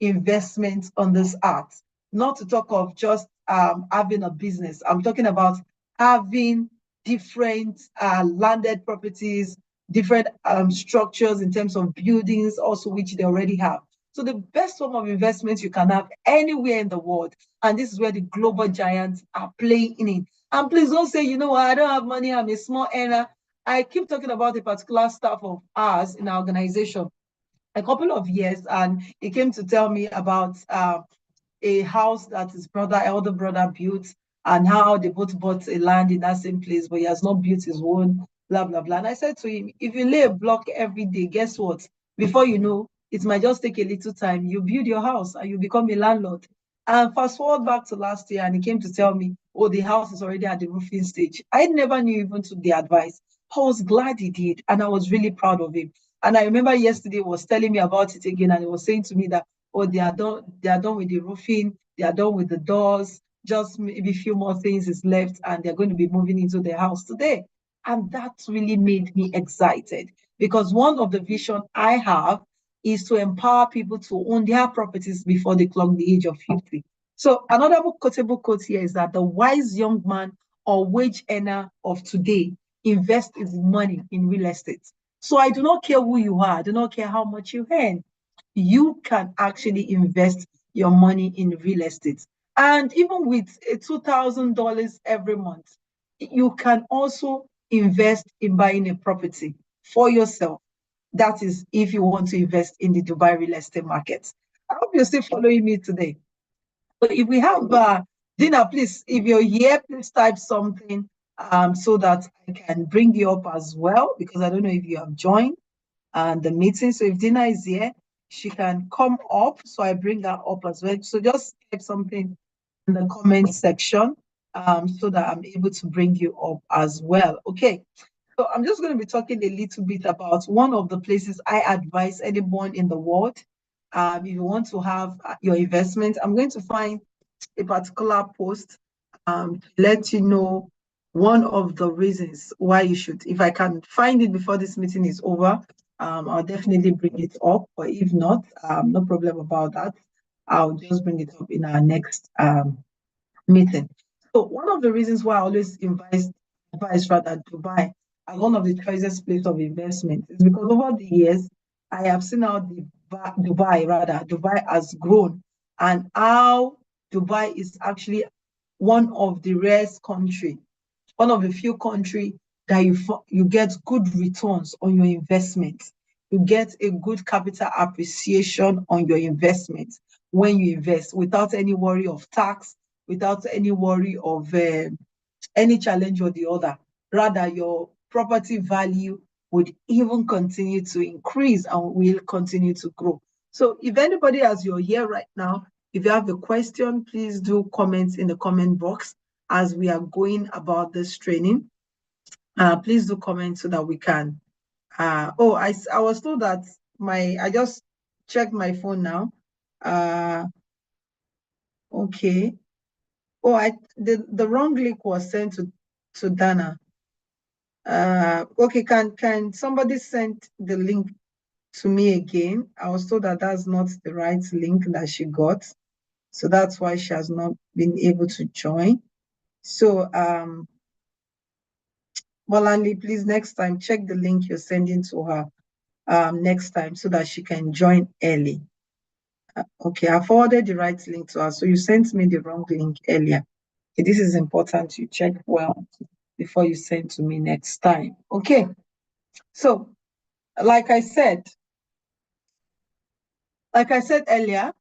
investments on this art? Not to talk of just having a business. I'm talking about having different landed properties, different structures in terms of buildings, also which they already have. So the best form of investment you can have anywhere in the world, and this is where the global giants are playing in it. And please don't say, you know what, I don't have money, I'm a small earner. I keep talking about a particular staff of ours in our organization a couple of years, and he came to tell me about a house that his elder brother built, and how they both bought a land in that same place, but he has not built his own, blah, blah, blah. And I said to him, if you lay a block every day, guess what? Before you know, it might just take a little time. You build your house and you become a landlord. And fast forward back to last year, and he came to tell me, oh, the house is already at the roofing stage. I never knew even took the advice. I was glad he did, and I was really proud of him. And I remember yesterday he was telling me about it again, and he was saying to me that, oh, they are done with the roofing, they are done with the doors, just maybe a few more things is left, and they're going to be moving into their house today. And that really made me excited, because one of the vision I have is to empower people to own their properties before they clock the age of 50. So another quotable quote here is that the wise young man or wage earner of today invests his money in real estate. So I do not care who you are, I do not care how much you earn. You can actually invest your money in real estate. And even with a $2,000 every month, you can also invest in buying a property for yourself. That is if you want to invest in the Dubai real estate market. I hope you're still following me today. So if we have dinner, please, if you're here, please type something so that I can bring you up as well, because I don't know if you have joined the meeting. So if Dina is here, she can come up. So I bring her up as well. So just type something in the comment section so that I'm able to bring you up as well. Okay. So I'm just going to be talking a little bit about one of the places I advise anyone in the world. If you want to have your investment, I'm going to find a particular post to let you know one of the reasons why you should. If I can find it before this meeting is over, I'll definitely bring it up. But if not, no problem about that. I'll just bring it up in our next meeting. So one of the reasons why I always advise rather Dubai as one of the choicest place of investment is because over the years I have seen how Dubai has grown, and how Dubai is actually one of the rarest country, one of the few country that you get good returns on your investment. You get a good capital appreciation on your investment when you invest without any worry of tax, without any worry of any challenge or the other. Rather, your property value would even continue to increase and will continue to grow. So if anybody, as you're here right now, if you have a question, please do comment in the comment box as we are going about this training. Please do comment so that we can. I was told that I just checked my phone now. Okay. The wrong link was sent to Dana. Okay, can somebody send the link to me again? I was told that that's not the right link that she got, so that's why she has not been able to join. So Molandi, please next time check the link you're sending to her next time so that she can join early. Okay, I forwarded the right link to her, so you sent me the wrong link earlier. Okay, this is important. You check well before you send to me next time. Okay, so like I said, earlier,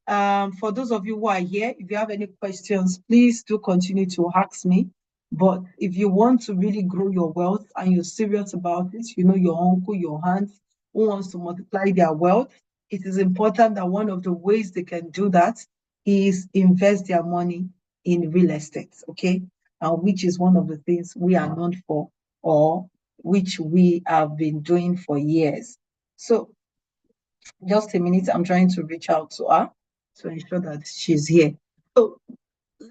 for those of you who are here, if you have any questions, please do continue to ask me. But if you want to really grow your wealth and you're serious about it, you know, your uncle, your aunt who wants to multiply their wealth, it is important that one of the ways they can do that is invest their money in real estate, okay? Which is one of the things we are known for, or which we have been doing for years. So just a minute, I'm trying to reach out to her to ensure that she's here. So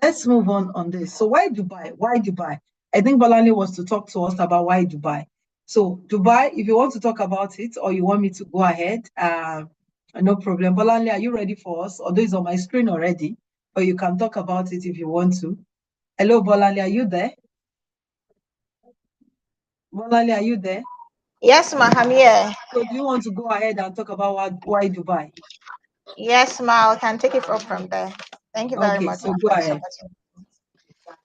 let's move on this. So why Dubai? Why Dubai? I think Balani was to talk to us about why Dubai. So Dubai, if you want to talk about it or you want me to go ahead, no problem. Balani, are you ready for us? Although it's on my screen already, but you can talk about it if you want to. Hello, Balani, are you there? Balani, are you there? Yes, ma, I'm here. So do you want to go ahead and talk about why Dubai? Yes, ma, I can take it up from there. Thank you very Okay, much, so ma, go for this ahead. opportunity.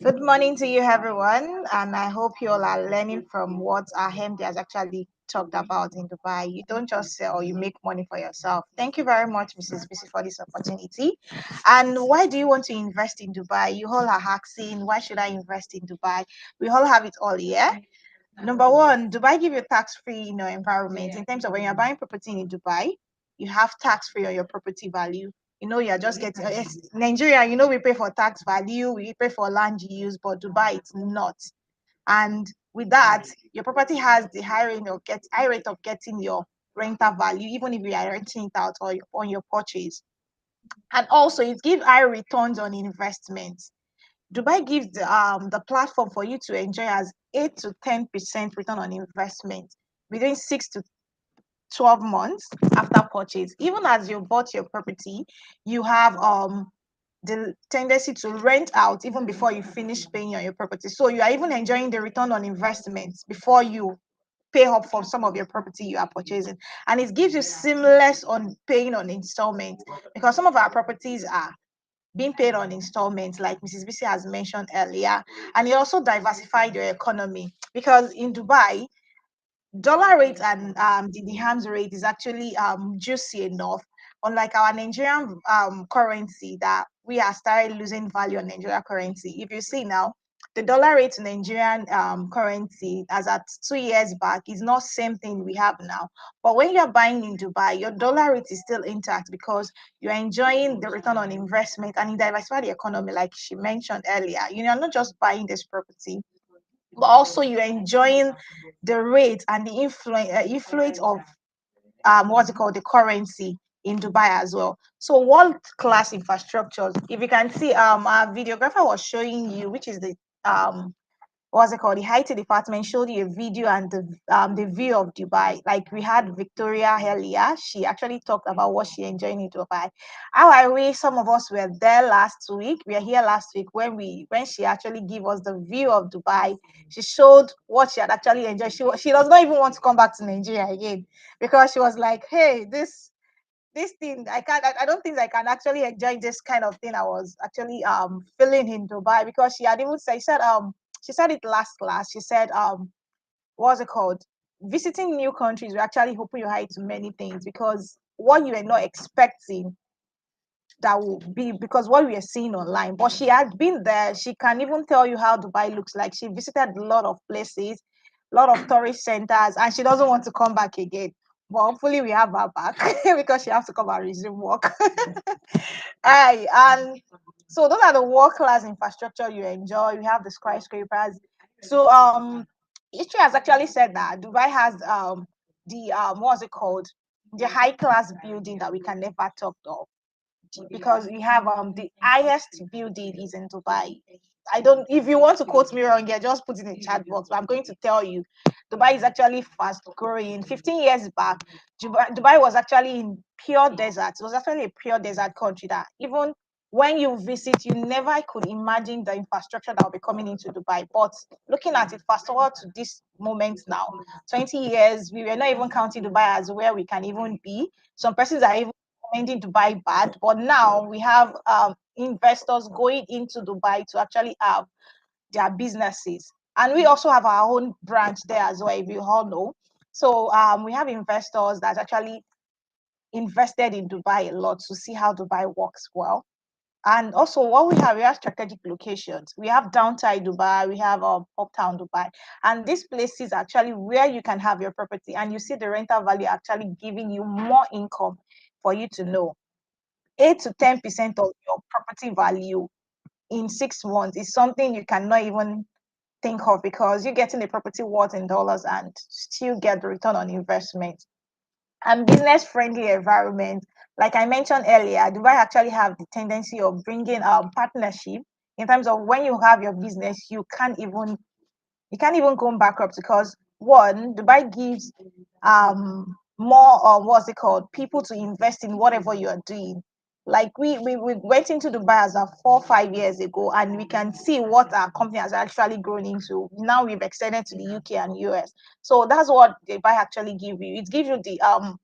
Good morning to you, everyone, and I hope you all are learning from what our MD has actually talked about in Dubai. You don't just sell, you make money for yourself. Thank you very much, Mrs. Bisi, for this opportunity. And why do you want to invest in Dubai? You all are asking, why should I invest in Dubai? We all have it all here. Number one, Dubai give you tax-free, environment. In terms of when you're buying property in Dubai, you have tax-free on your property value. You're just getting yes, Nigeria, we pay for tax value, we pay for land use, but Dubai it's not. And with that, your property has the high rate of getting your rental value, even if you are renting it out or on your purchase. And also it gives high returns on investments. Dubai gives the platform for you to enjoy as 8 to 10% return on investment within 6 to 12 months after purchase. Even as you bought your property, you have the tendency to rent out even before you finish paying on your property. So you are even enjoying the return on investment before you pay up for some of your property you are purchasing, and it gives you seamless on paying on installment, because some of our properties are being paid on installments, like Mrs. BC has mentioned earlier. And it also diversified your economy, because in Dubai, dollar rate and the dirhams rate is actually juicy enough, unlike our Nigerian currency, that we are started losing value on Nigerian currency. If you see now, the dollar rate to Nigerian currency as at 2 years back is not same thing we have now. But when you're buying in Dubai, your dollar rate is still intact, because you're enjoying the return on investment, and it diversify the economy, like she mentioned earlier. You're not just buying this property, but also you're enjoying the rate and the influence of what's it called, the currency in Dubai as well. So world class infrastructures. If you can see, our videographer was showing you, which is the what's it called, the Haiti department showed you a video and the view of Dubai. Like we had Victoria earlier, she actually talked about what she enjoyed in Dubai. How I wish some of us were there last week. We are here last week when she actually gave us the view of Dubai. She showed what she had actually enjoyed. She does not even want to come back to Nigeria again, because she was like, hey, this thing, I don't think I can actually enjoy this kind of thing I was actually feeling in Dubai. Because she had even said, she said it last class. She said, what's it called? Visiting new countries will actually open your eye to many things, because what you are not expecting that will be, because what we are seeing online. But she had been there. She can even tell you how Dubai looks like. She visited a lot of places, a lot of tourist centers, and she doesn't want to come back again. But hopefully we have her back because she has to come and resume work. Aye, and so those are the world class infrastructure you enjoy. We have the skyscrapers. So history has actually said that Dubai has the what's it called? The high class building that we can never talk of, because we have the highest building is in Dubai. I don't, if you want to quote me wrong, yeah, just put it in the chat box. But I'm going to tell you, Dubai is actually fast growing. 15 years back, Dubai was actually in pure desert. It was actually a pure desert country that even when you visit, you never could imagine the infrastructure that will be coming into Dubai. But looking at it, fast forward to this moment now, 20 years, we were not even counting Dubai as where we can even be. Some persons are even recommending Dubai bad, but now we have investors going into Dubai to actually have their businesses. And we also have our own branch there as well, if you all know. So we have investors that actually invested in Dubai a lot to see how Dubai works well. And also, what we have strategic locations. We have downtown Dubai, we have uptown Dubai, and these places are actually where you can have your property, and you see the rental value actually giving you more income for you to know. 8 to 10% of your property value in 6 months is something you cannot even think of, because you're getting a property worth in dollars and still get the return on investment. And business friendly environment, like I mentioned earlier, Dubai actually have the tendency of bringing partnership, in terms of when you have your business, you can't even go bankrupt, because one, Dubai gives more what's it called, people to invest in whatever you are doing. Like we went into Dubai as a 4 5 years ago, and we can see what our company has actually grown into. Now we've extended to the UK and US. So that's what Dubai actually give you. It gives you the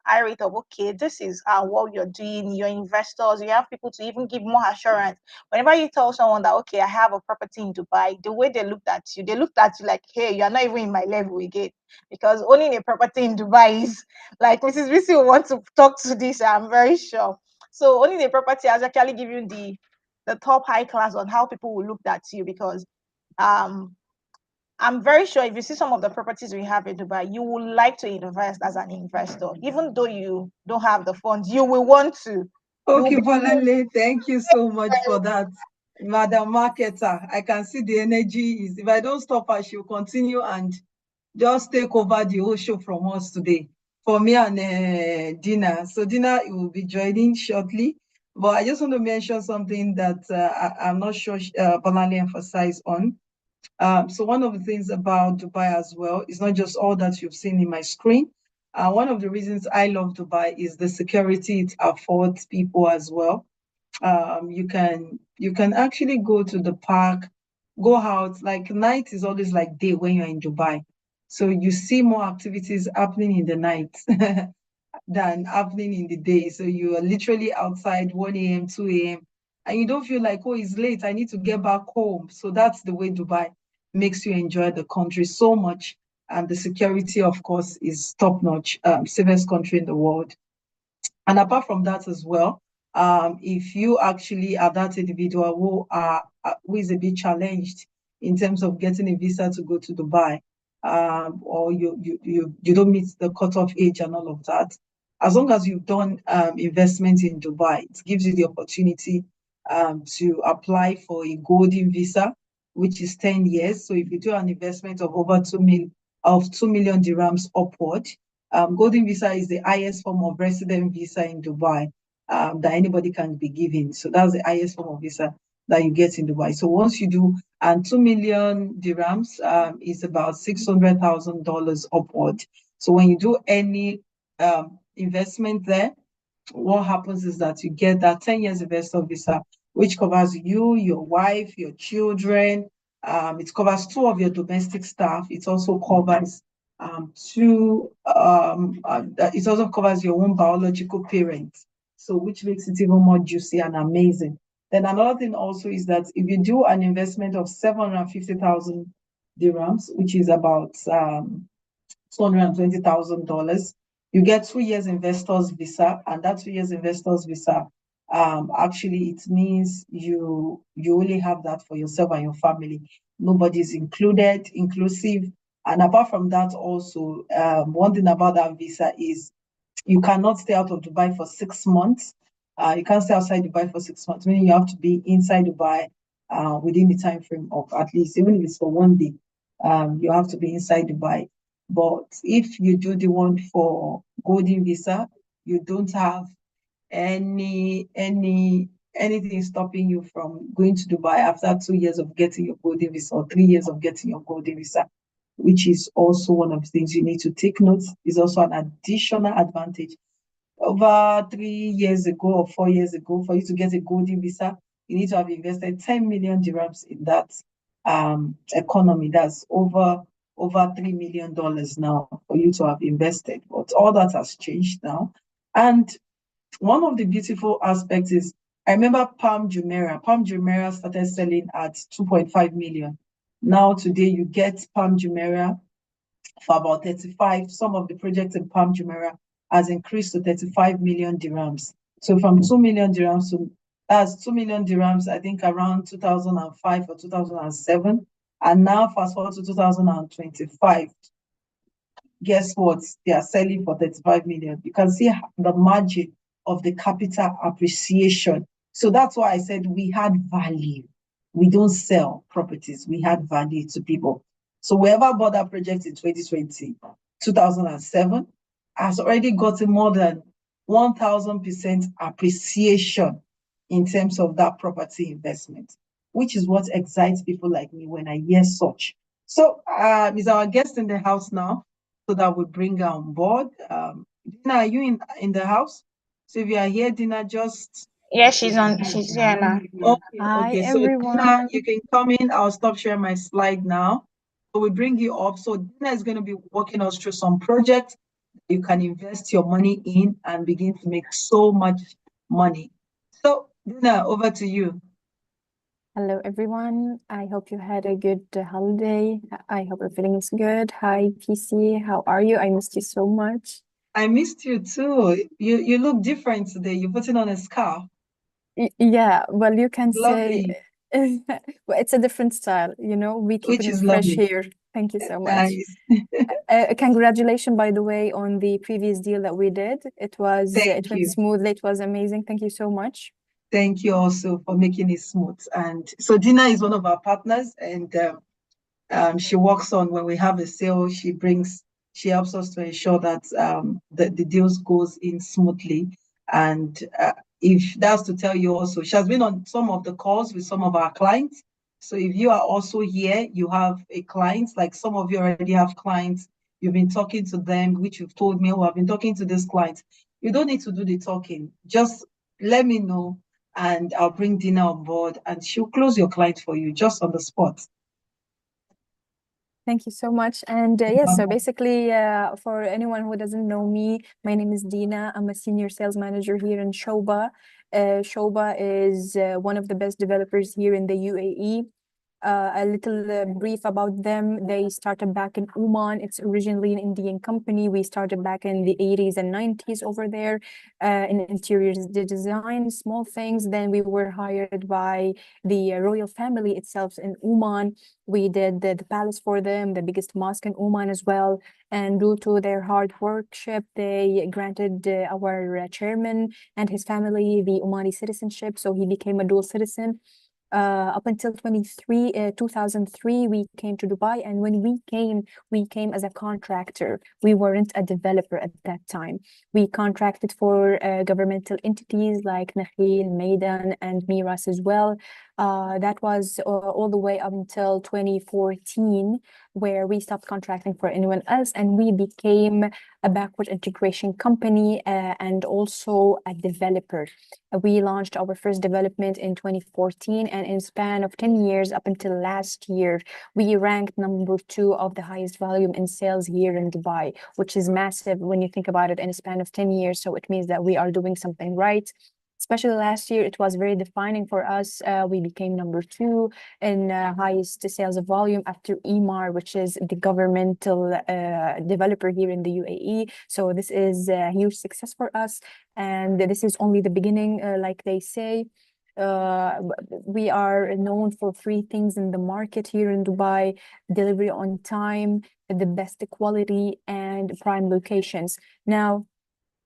high rate of, okay, this is what you're doing. Your investors, you have people to even give more assurance. Whenever you tell someone that, okay, I have a property in Dubai, the way they looked at you like, hey, you're not even in my level again. Because owning a property in Dubai is like, Mrs. BC will want to talk to this, I'm very sure. So owning a property has actually given you the top high class on how people will look at you, because um I'm very sure if you see some of the properties we have in Dubai, you would like to invest as an investor. Even though you don't have the funds, you will want to. You will Okay, be Bolale, thank you so much for that, Madam Marketer. I can see the energy is, if I don't stop her, she'll continue and just take over the whole show from us today for me and Dina. So Dina will be joining shortly. But I just want to mention something that I'm not sure Bolale emphasized on. So one of the things about Dubai as well is not just all that you've seen in my screen. One of the reasons I love Dubai is the security it affords people as well. You can actually go to the park, go out. Like night is always like day when you're in Dubai. So you see more activities happening in the night than happening in the day. So you are literally outside 1 a.m., 2 a.m., and you don't feel like, oh, it's late, I need to get back home. So that's the way Dubai makes you enjoy the country so much. And the security, of course, is top notch, safest country in the world. And apart from that as well, if you actually are that individual who is a bit challenged in terms of getting a visa to go to Dubai, or you don't meet the cutoff age and all of that, as long as you've done investment in Dubai, it gives you the opportunity to apply for a golden visa, which is 10 years. So if you do an investment of over 2 million dirhams upward, golden visa is the highest form of resident visa in Dubai that anybody can be given. So that's the highest form of visa that you get in Dubai. So once you do, and 2 million dirhams is about $600,000 upward. So when you do any investment there, what happens is that you get that 10 years investor visa, which covers you, your wife, your children. It covers two of your domestic staff. It also covers it also covers your own biological parents. So which makes it even more juicy and amazing. Then another thing also is that if you do an investment of 750,000 dirhams, which is about $220,000, you get 2 years investors visa, and that 2 years investors visa, actually it means you only have that for yourself and your family. Nobody's inclusive. And apart from that, also, one thing about that visa is you cannot stay out of Dubai for 6 months. You can't stay outside Dubai for 6 months, meaning you have to be inside Dubai within the time frame of at least, even if it's for one day, you have to be inside Dubai. But if you do the one for golden visa, you don't have anything stopping you from going to Dubai after 2 years of getting your golden visa or 3 years of getting your golden visa, which is also one of the things you need to take note. Is also an additional advantage. Over 3 years ago or 4 years ago, for you to get a golden visa, you need to have invested 10 million dirhams in that economy. That's over $3 million now for you to have invested. But all that has changed now. And one of the beautiful aspects is, I remember Palm Jumeirah. Palm Jumeirah started selling at 2.5 million. Now today you get Palm Jumeirah for about 35. Some of the projects in Palm Jumeirah has increased to 35 million dirhams. So from 2 million dirhams to, that's 2 million dirhams, I think around 2005 or 2007. And now fast forward to 2025, guess what? They are selling for 35 million. You can see the margin of the capital appreciation. So that's why I said we had value. We don't sell properties, we had value to people. So whoever bought that project in 2020, 2007, has already gotten more than 1,000% appreciation in terms of that property investment, which is what excites people like me when I hear such. So is our guest in the house now, so that would bring her on board. Dina, are you in the house? So if you are here, Dina, just Yeah, she's here now. okay. Hi Okay, so Dina, everyone. you can come in. I'll stop sharing my slide now. So we bring you up. So Dina is going to be walking us through some projects you can invest your money in and begin to make so much money. So Dina, over to you. Hello everyone. I hope you had a good holiday. I hope everything is good. Hi PC, how are you? I missed you so much. I missed you too. You look different today. You're putting on a scarf. Yeah, well you can say Lovely. well, it's a different style, we keeping Which it is fresh lovely. here. Thank you so much. Nice. Congratulations, by the way, on the previous deal that we did. It Thank went you. smoothly. It was amazing. Thank you so much. Thank you also for making it smooth. And so Dina is one of our partners, and she works on when we have a sale. She helps us to ensure that the deals goes in smoothly. And if that's to tell you also, she has been on some of the calls with some of our clients. So if you are also here, you have a client, like some of you already have clients, you've been talking to them, which you've told me, oh, I've been talking to this client. You don't need to do the talking. Just let me know, and I'll bring Dina on board, and she'll close your client for you just on the spot. Thank you so much. And yes, so basically, for anyone who doesn't know me, my name is Dina. I'm a senior sales manager here in Shoba. Shoba is one of the best developers here in the UAE. A little brief about them. They started back in Oman. It's originally an Indian company. We started back in the 80s and 90s over there in interiors design, small things. Then we were hired by the royal family itself in Oman. We did the palace for them, the biggest mosque in Oman as well. And due to their hard workship, they granted our chairman and his family the Omani citizenship. So he became a dual citizen. Up until 2003, we came to Dubai. And when we came as a contractor. We weren't a developer at that time. We contracted for governmental entities like Nakhil, Maidan, and Miras as well. That was all the way up until 2014, where we stopped contracting for anyone else and we became a backward integration company and also a developer. We launched our first development in 2014, and in span of 10 years up until last year, we ranked number 2 of the highest volume in sales here in Dubai, which is massive when you think about it in a span of 10 years. So it means that we are doing something right. Especially last year, it was very defining for us. We became number 2 in highest sales of volume after EMAR, which is the governmental developer here in the UAE. So this is a huge success for us. And this is only the beginning, like they say. We are known for 3 things in the market here in Dubai: delivery on time, the best quality, and prime locations. Now,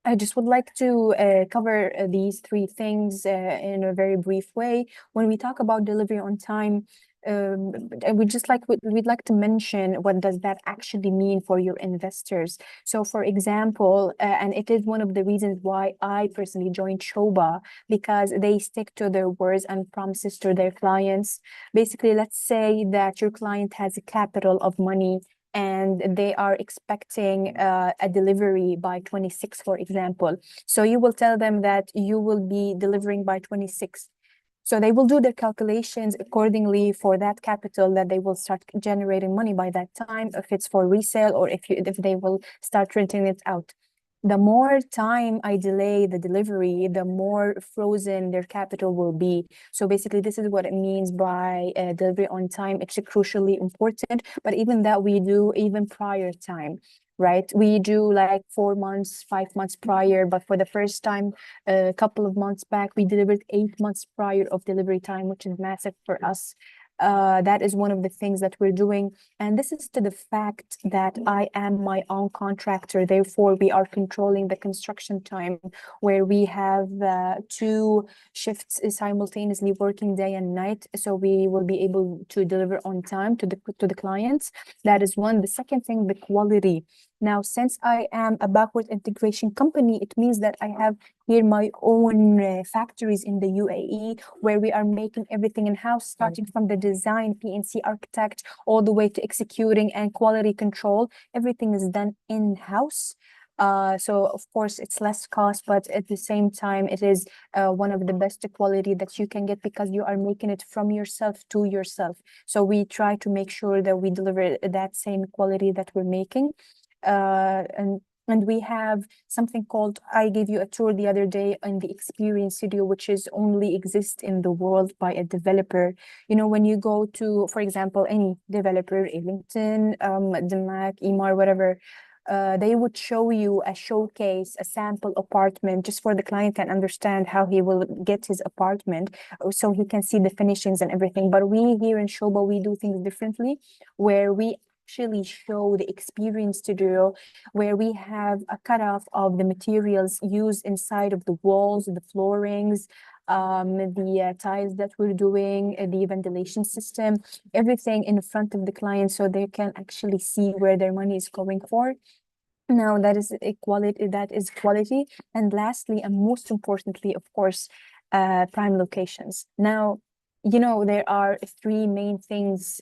I just would like to cover these 3 things in a very brief way. When we talk about delivery on time, we'd like to mention what does that actually mean for your investors. So, for example, and it is one of the reasons why I personally joined Shoba, because they stick to their words and promises to their clients. Basically, let's say that your client has a capital of money and they are expecting a delivery by 26, for example. So you will tell them that you will be delivering by 26. So they will do their calculations accordingly for that capital that they will start generating money by that time, if it's for resale or if they will start renting it out. The more time I delay the delivery, the more frozen their capital will be. So basically, this is what it means by delivery on time. It's crucially important, but even that we do even prior time, right? We do like 4 months, 5 months prior, but for the first time, a couple of months back, we delivered 8 months prior of delivery time, which is massive for us. That is one of the things that we're doing. And this is to the fact that I am my own contractor. Therefore, we are controlling the construction time, where we have 2 shifts simultaneously working day and night. So we will be able to deliver on time to the clients. That is one. The second thing, the quality. Now, since I am a backward integration company, it means that I have here my own factories in the UAE, where we are making everything in-house, starting from the design, PNC architect, all the way to executing and quality control. Everything is done in-house. So of course it's less cost, but at the same time, it is one of the best quality that you can get because you are making it from yourself to yourself. So we try to make sure that we deliver that same quality that we're making. And we have something called, I gave you a tour the other day in the experience studio, which is only exist in the world by a developer. You know, when you go to, for example, any developer, Ellington, Demac, Emar, whatever, they would show you a showcase, a sample apartment, just for the client can understand how he will get his apartment, so he can see the finishings and everything. But we here in Shoba, we do things differently, where we actually show the experience studio, where we have a cutoff of the materials used inside of the walls, the floorings, the tiles that we're doing, the ventilation system, everything in front of the client, so they can actually see where their money is going for. Now, that is equality, that is quality. And lastly, and most importantly, of course, prime locations. Now, you know, there are 3 main things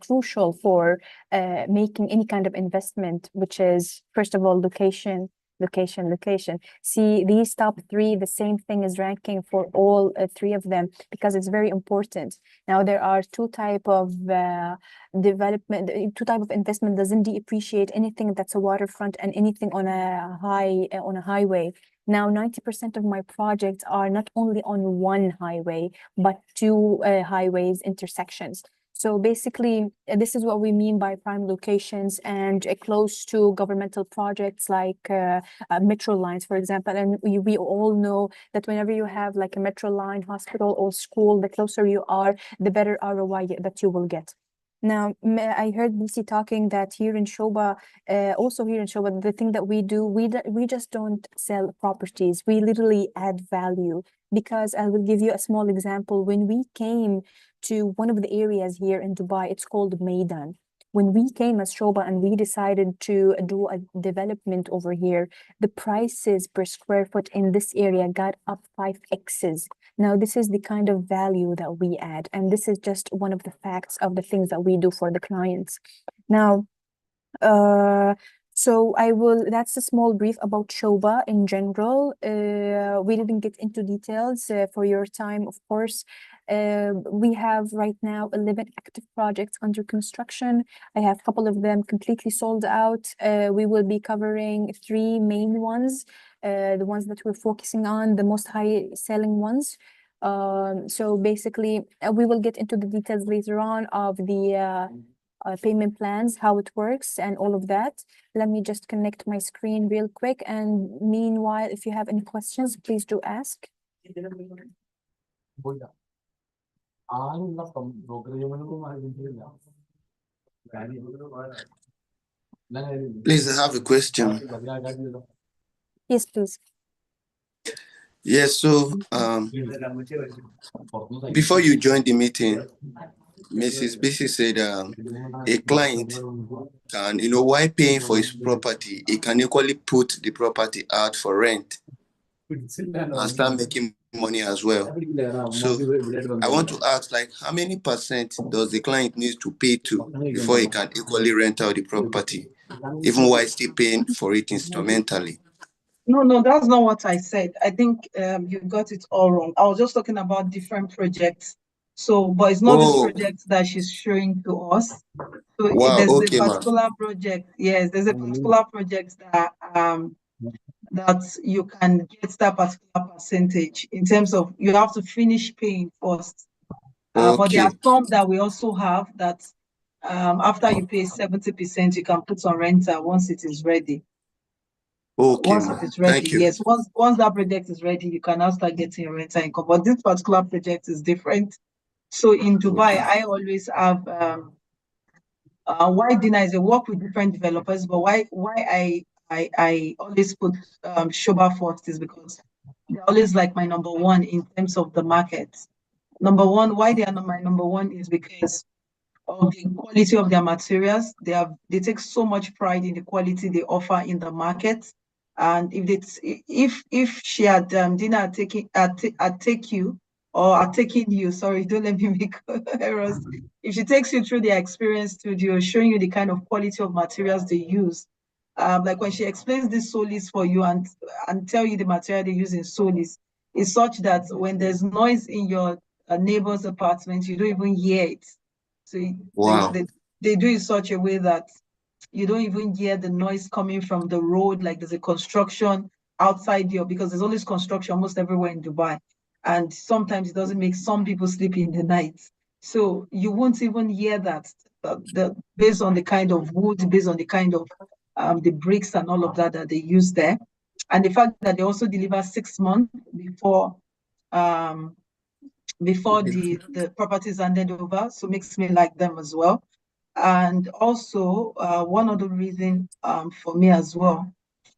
crucial for making any kind of investment, which is, first of all, location, Location, location. See, these top three, the same thing is ranking for all three of them because it's very important. Now, there are two type of development, two type of investment doesn't depreciate anything that's a waterfront and anything on a highway. Now, 90% of my projects are not only on one highway, but two highways intersections. So basically, this is what we mean by prime locations and close to governmental projects like metro lines, for example. And we all know that whenever you have like a metro line, hospital or school, the closer you are, the better ROI that you will get. Now, I heard BC talking that here in Shoba, also here in Shoba, the thing that we do, we just don't sell properties. We literally add value because I will give you a small example. When we came to one of the areas here in Dubai, it's called Maidan. When we came as Shoba and we decided to do a development over here, the prices per square foot in this area got up 5x's. Now, this is the kind of value that we add, and this is just one of the facts of the things that we do for the clients. Now, so that's a small brief about Shoba in general. We didn't get into details for your time, of course. We have right now 11 active projects under construction. I have a couple of them completely sold out. We will be covering three main ones, the ones that we're focusing on, the most high selling ones. So basically, we will get into the details later on of the payment plans, how it works, and all of that. Let me just connect my screen real quick. And meanwhile, if you have any questions, please do ask. Please, I have a question. Yes, please. Yes, so before you joined the meeting, Mrs. BC said a client can, while paying for his property, he can equally put the property out for rent and start making money as well. So I want to ask, like, how many percent does the client need to pay to before he can equally rent out the property, even while still paying for it instrumentally? No, that's not what I said. I think you got it all wrong. I was just talking about different projects. So, but it's not this project that she's showing to us. So wow, there's okay, a particular project. Yes, there's a particular project that that you can get that particular percentage in terms of you have to finish paying first. But there are some that we also have that after you pay 70%, you can put on rental once it is ready. Okay, once it is ready, thank you. yes. Once that project is ready, you can now start getting your rental income. But this particular project is different. So in Dubai, I always have why dinner is a work with different developers, but why I always put Shoba first is because they're always like my number one in terms of the market. Number one, why they are not my number one is because of the quality of their materials. They take so much pride in the quality they offer in the market. And if she had Dina had take you or had taken you, sorry, don't let me make errors. If she takes you through their experience studio, showing you the kind of quality of materials they use, like when she explains this Solis for you and tell you the material they use in Solis, is such that when there's noise in your neighbor's apartment, you don't even hear it. So wow. they do it such a way that you don't even hear the noise coming from the road, like there's a construction outside you, because there's always construction almost everywhere in Dubai. And sometimes it doesn't make some people sleep in the night. So you won't even hear that based on the kind of wood, based on the kind of the bricks and all of that they use there. And the fact that they also deliver 6 months before the property is handed over, so makes me like them as well. And also, one other reason for me as well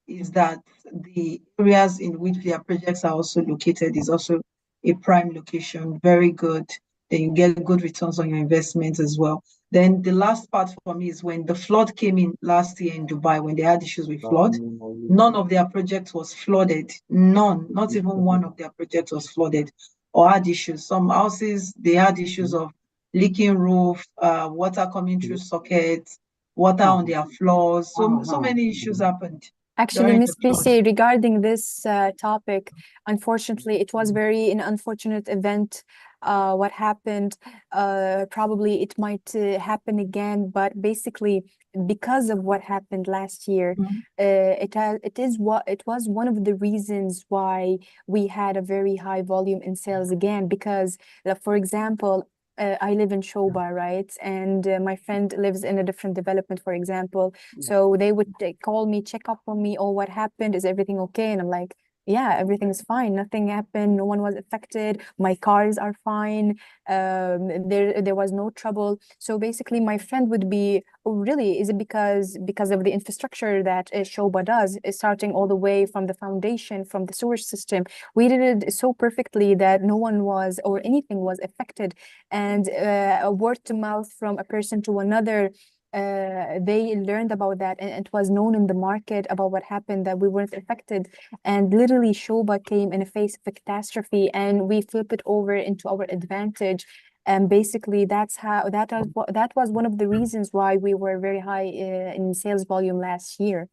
is that the areas in which their projects are also located is also a prime location, very good. Then you get good returns on your investment as well. Then the last part for me is when the flood came in last year in Dubai, when they had issues with flood, none of their projects was flooded. None, not even one of their projects was flooded or had issues. Some houses, they had issues of leaking roof, water coming through sockets, water on their floors. So many issues happened. Actually, during Miss the PC, regarding this topic, unfortunately, it was very an unfortunate event. What happened, probably it might happen again, but basically, because of what happened last year, Mhm. it was one of the reasons why we had a very high volume in sales again. Because, for example, I live in Shoba, right? And my friend lives in a different development, for example. So they would call me, check up on me. Oh, what happened? Is everything okay? And I'm like, yeah, everything is fine. Nothing happened. No one was affected. My cars are fine. There was no trouble. So basically, my friend would be, oh, really? Is it because of the infrastructure that Shoba does, starting all the way from the foundation, from the sewer system? We did it so perfectly that no one was or anything was affected, and a word to mouth from a person to another, they learned about that, and it was known in the market about what happened, that we weren't affected. And literally Shoba came in a face of a catastrophe, and we flipped it over into our advantage. And basically that was one of the reasons why we were very high in sales volume last year.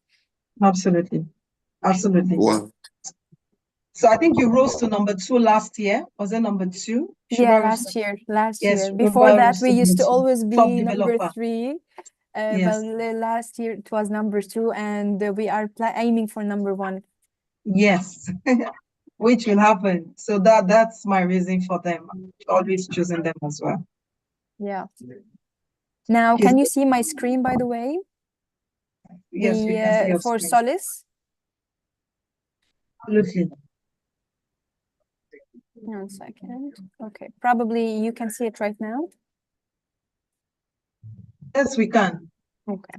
Absolutely. Absolutely. Wow. So I think you rose to number 2 last year. Was it number 2? Yeah, Shuba rose last Yes, year. Before Shuba that, rose we to used number to 2. always Top be number developer. 3. But Yes. last year it was number 2, and we are aiming for number 1. Yes. Which will happen. So that's my reason for them always choosing them as well. Yeah. Now, Yes, can you see my screen, by the way? yes, we can see your For screen. Solis? Absolutely. 1 second. Okay, probably you can see it right now. Yes, we can. Okay.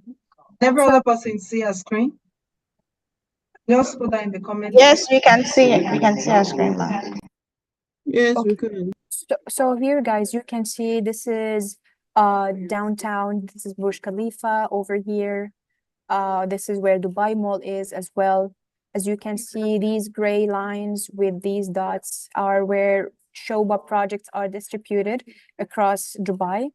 Every So other person see a screen. Just put that in the comment. Yes, we can see it. We can see our screen now. Yes, we okay. can. So here, guys, you can see this is downtown. This is Burj Khalifa over here. This is where Dubai Mall is as well. As you can see, these gray lines with these dots are where Shoba projects are distributed across Dubai,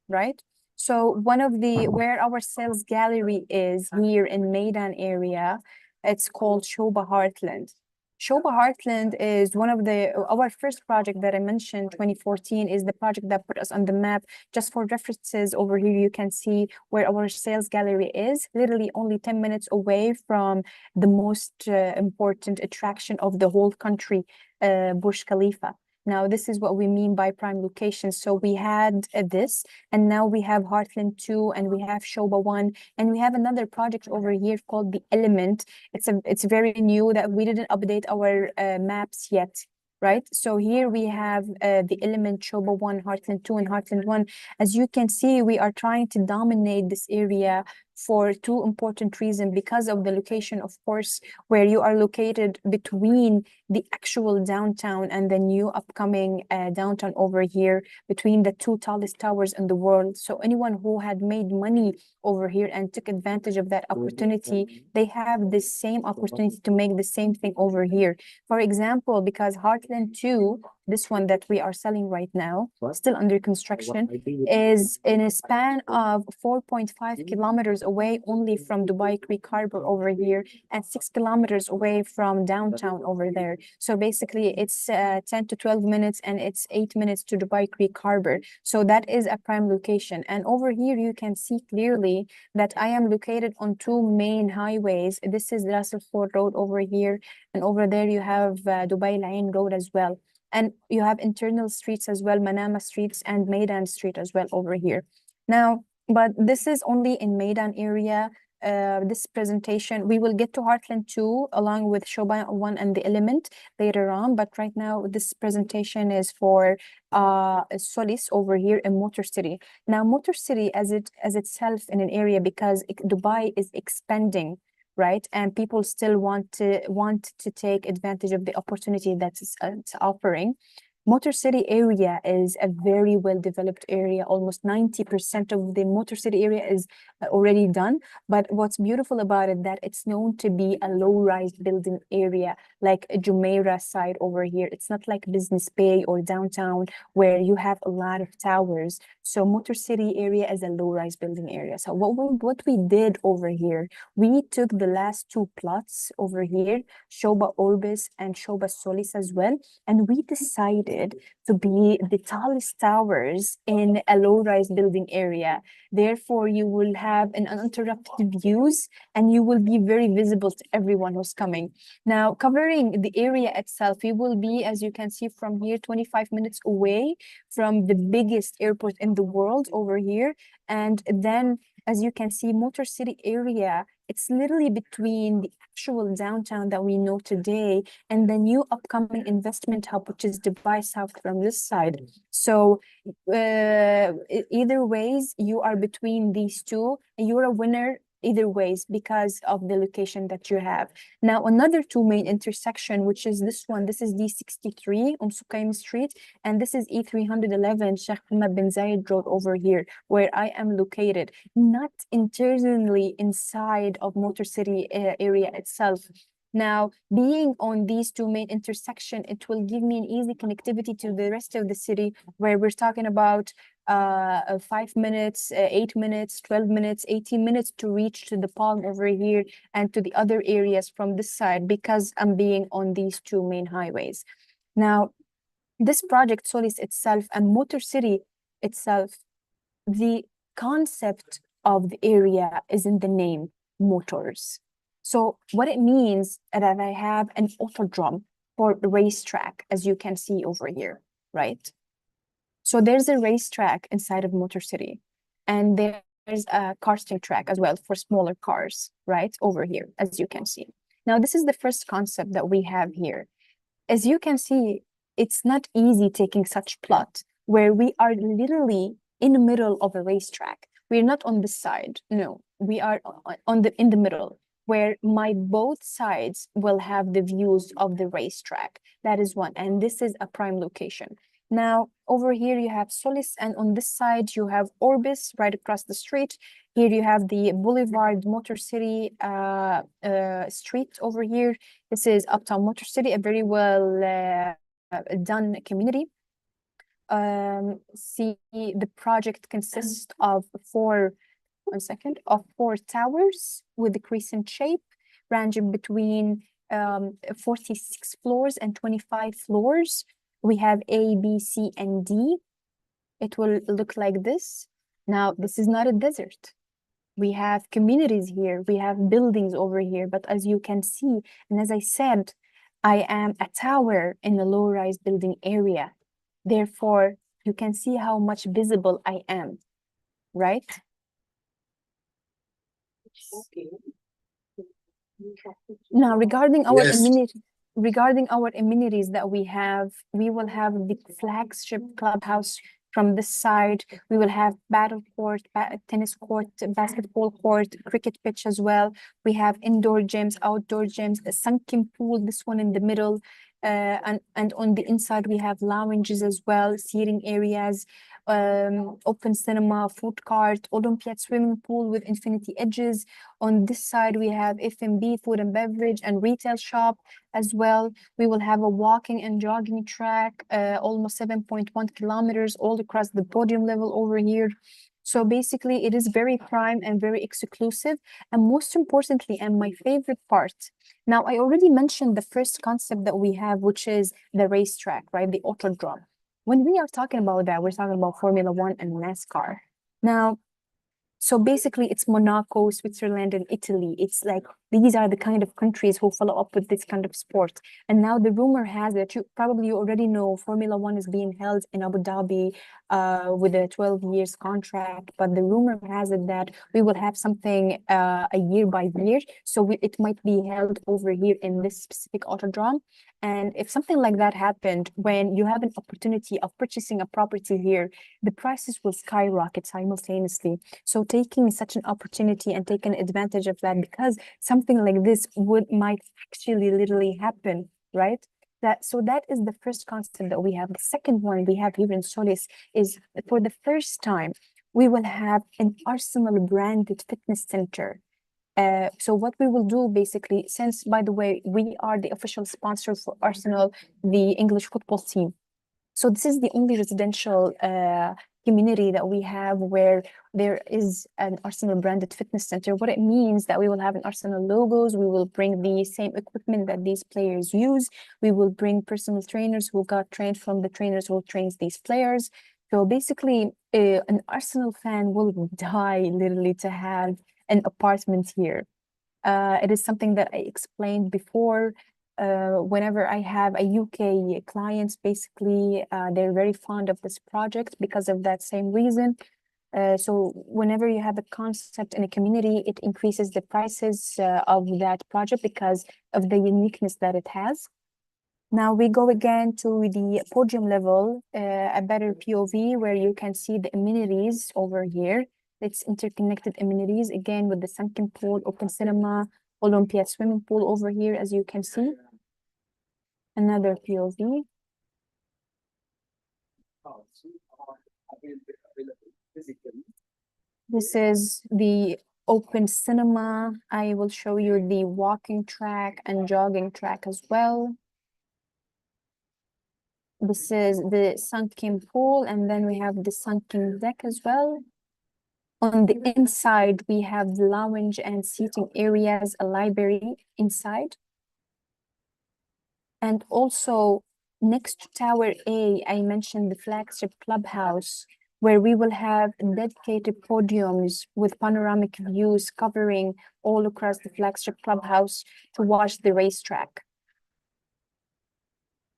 right? So one of the where our sales gallery is here in Maidan area, it's called Shoba Heartland. Shoba Heartland is one of our first project that I mentioned, 2014, is the project that put us on the map. Just for references, over here you can see where our sales gallery is, literally only 10 minutes away from the most important attraction of the whole country, Burj Khalifa. Now, this is what we mean by prime location. So we had this, and now we have Heartland 2, and we have Shoba 1, and we have another project over here called The Element. It's very new that we didn't update our maps yet, right? So here we have The Element, Shoba 1, Heartland 2, and Heartland 1. As you can see, we are trying to dominate this area for two important reasons. Because of the location, of course, where you are located between the actual downtown and the new upcoming downtown over here, between the two tallest towers in the world. So anyone who had made money over here and took advantage of that opportunity, they have the same opportunity to make the same thing over here. For example, because Heartland 2, this one that we are selling right now, still under construction, is in a span of 4.5 kilometers away only from Dubai Creek Harbor over here, and 6 kilometers away from downtown over there. So basically it's 10 to 12 minutes, and it's 8 minutes to Dubai Creek Harbor. So that is a prime location. And over here you can see clearly that I am located on two main highways. This is Ras Al Khor Road over here, and over there you have Dubai Lain Road as well. And you have internal streets as well, Manama Streets and Maidan Street as well over here. Now, but this is only in Maidan area. This presentation, we will get to Heartland 2 along with Shoba 1 and The Element later on, but right now this presentation is for Solis over here in Motor City. Now, Motor City as itself in an area, because Dubai is expanding, right? And people still want to take advantage of the opportunity that it's offering. Motor City area is a very well-developed area. Almost 90% of the Motor City area is already done. But what's beautiful about it, that it's known to be a low-rise building area, like Jumeirah side over here. It's not like Business Bay or downtown where you have a lot of towers. So Motor City area is a low-rise building area. So what we did over here, we took the last two plots over here, Shoba Orbis and Shoba Solis as well, and we decided to be the tallest towers in a low-rise building area. Therefore, you will have an uninterrupted views and you will be very visible to everyone who's coming. Now, covering the area itself, we will be, as you can see from here, 25 minutes away from the biggest airport in the world over here. And then, as you can see, Motor City area, it's literally between the actual downtown that we know today and the new upcoming investment hub, which is Dubai South from this side. So either ways, you are between these two, and you're a winner either ways because of the location that you have. Now, another two main intersection, which is this one, this is D63 on Sukaim Street, and this is E311 Sheikh Hamad bin Zayed Road over here, where I am located, not internally inside of Motor City area itself. Now, being on these two main intersection, it will give me an easy connectivity to the rest of the city, where we're talking about 5 minutes, 8 minutes, 12 minutes, 18 minutes to reach to the Palm over here and to the other areas from this side, because I'm being on these two main highways. Now, this project Solis itself and Motor City itself, the concept of the area is in the name, motors. So what it means that I have an autodrome for racetrack, as you can see over here, right? So there's a racetrack inside of Motor City, and there's a karting track as well for smaller cars, right? Over here, as you can see. Now, this is the first concept that we have here. As you can see, it's not easy taking such plot where we are literally in the middle of a racetrack. We're not on this side, no, we are in the middle, where my both sides will have the views of the racetrack. That is one, and this is a prime location. Now, over here you have Solis, and on this side you have Orbis right across the street. Here you have the Boulevard Motor City street over here. This is Uptown Motor City, a very well done community. See, the project consists of four towers with a crescent shape, ranging between 46 floors and 25 floors. We have A, B, C, and D. It will look like this. Now, this is not a desert. We have communities here, we have buildings over here, but as you can see, and as I said, I am a tower in a low-rise building area. Therefore, you can see how much visible I am, right? Now, regarding our Yes. amenities that we will have the flagship clubhouse from this side. We will have battle court, tennis court, basketball court, cricket pitch as well. We have indoor gyms, outdoor gyms, a sunken pool, this one in the middle. And on the inside, we have lounges as well, seating areas, open cinema, food court, Olympiad swimming pool with infinity edges. On this side, we have F&B, food and beverage, and retail shop as well. We will have a walking and jogging track, almost 7.1 kilometers all across the podium level over here. So basically, it is very prime and very exclusive. And most importantly, and my favorite part, now I already mentioned the first concept that we have, which is the racetrack, right? The autodrome. When we are talking about that, we're talking about Formula One and NASCAR. Now, so basically, it's Monaco, Switzerland, and Italy. It's like these are the kind of countries who follow up with this kind of sport. And now the rumor has that you already know Formula One is being held in Abu Dhabi with a 12 years contract. But the rumor has it that we will have something a year by year. So it might be held over here in this specific autodrome. And if something like that happened, when you have an opportunity of purchasing a property here, the prices will skyrocket simultaneously. So taking such an opportunity and taking advantage of that, because something like this might actually literally happen, right? that is the first concept that we have. The second one we have here in Solis is, for the first time, we will have an Arsenal branded fitness center. So what we will do basically, since, by the way, we are the official sponsor for Arsenal, the English football team. So this is the only residential community that we have where there is an Arsenal branded fitness center. What it means that we will have an Arsenal logos, we will bring the same equipment that these players use, we will bring personal trainers who got trained from the trainers who trains these players. So basically, an Arsenal fan will die literally to have an apartment here. It is something that I explained before. Whenever I have a UK clients, basically, they're very fond of this project because of that same reason. So whenever you have a concept in a community, it increases the prices of that project because of the uniqueness that it has. Now we go again to the podium level, a better POV where you can see the amenities over here. It's interconnected amenities, again, with the sunken pool, open cinema, Olympia swimming pool over here, as you can see. Another POV. This is the open cinema. I will show you the walking track and jogging track as well. This is the sunken pool, and then we have the sunken deck as well. On the inside, we have the lounge and seating areas, a library inside. And also next to Tower A, I mentioned the flagship clubhouse, where we will have dedicated podiums with panoramic views covering all across the flagship clubhouse to watch the racetrack.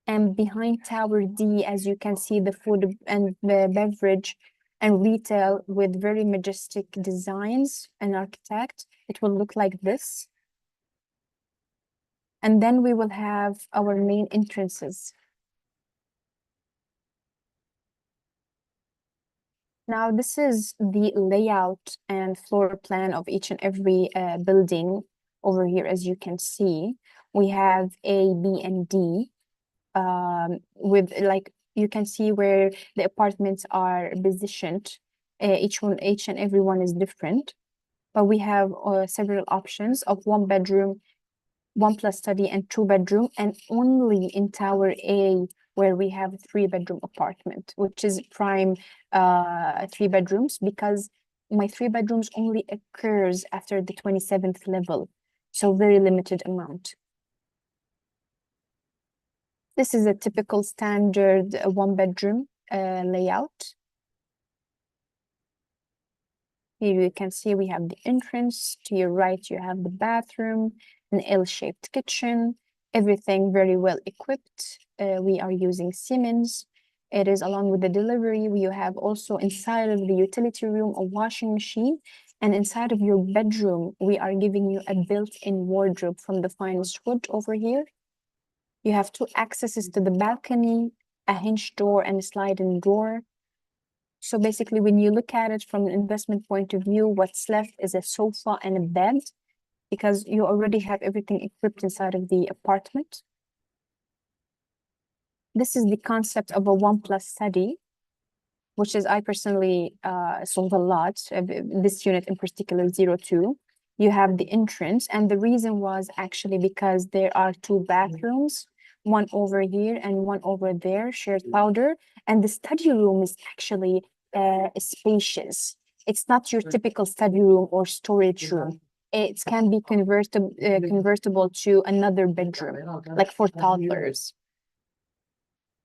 And behind Tower D, as you can see, the food and the beverage and retail with very majestic designs and architect. It will look like this. And then we will have our main entrances. Now, this is the layout and floor plan of each and every building over here. As you can see, we have A, B, and D with, like, you can see where the apartments are positioned. Each and every one is different, but we have several options of 1 bedroom, 1+ study, and 2 bedroom, and only in Tower A where we have a 3 bedroom apartment, which is prime 3 bedrooms, because my 3 bedrooms only occurs after the 27th level, so very limited amount. This is a typical standard 1 bedroom layout. Here you can see we have the entrance. To your right, you have the bathroom, an L-shaped kitchen, everything very well equipped. We are using Siemens. It is along with the delivery. You have also inside of the utility room a washing machine, and inside of your bedroom, we are giving you a built-in wardrobe from the finest wood over here. You have 2 accesses to the balcony, a hinge door and a sliding door. So basically, when you look at it from an investment point of view, what's left is a sofa and a bed, because you already have everything equipped inside of the apartment. This is the concept of a 1+ study, which is, I personally sold a lot, this unit in particular, 02. You have the entrance, and the reason was actually because there are 2 bathrooms, one over here and one over there, shared powder, and the study room is actually spacious. It's not your typical study room or storage room. It can be convertible to another bedroom, like for toddlers.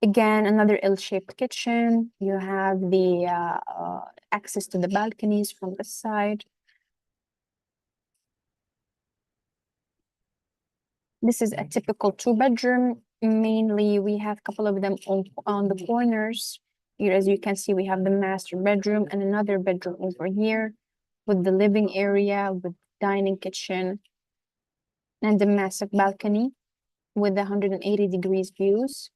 Again, another L-shaped kitchen. You have the access to the balconies from the side. This is a typical 2 bedroom. Mainly, we have a couple of them on the corners. Here, as you can see, we have the master bedroom and another bedroom over here with the living area, with dining kitchen, and the massive balcony with the 180 degrees views.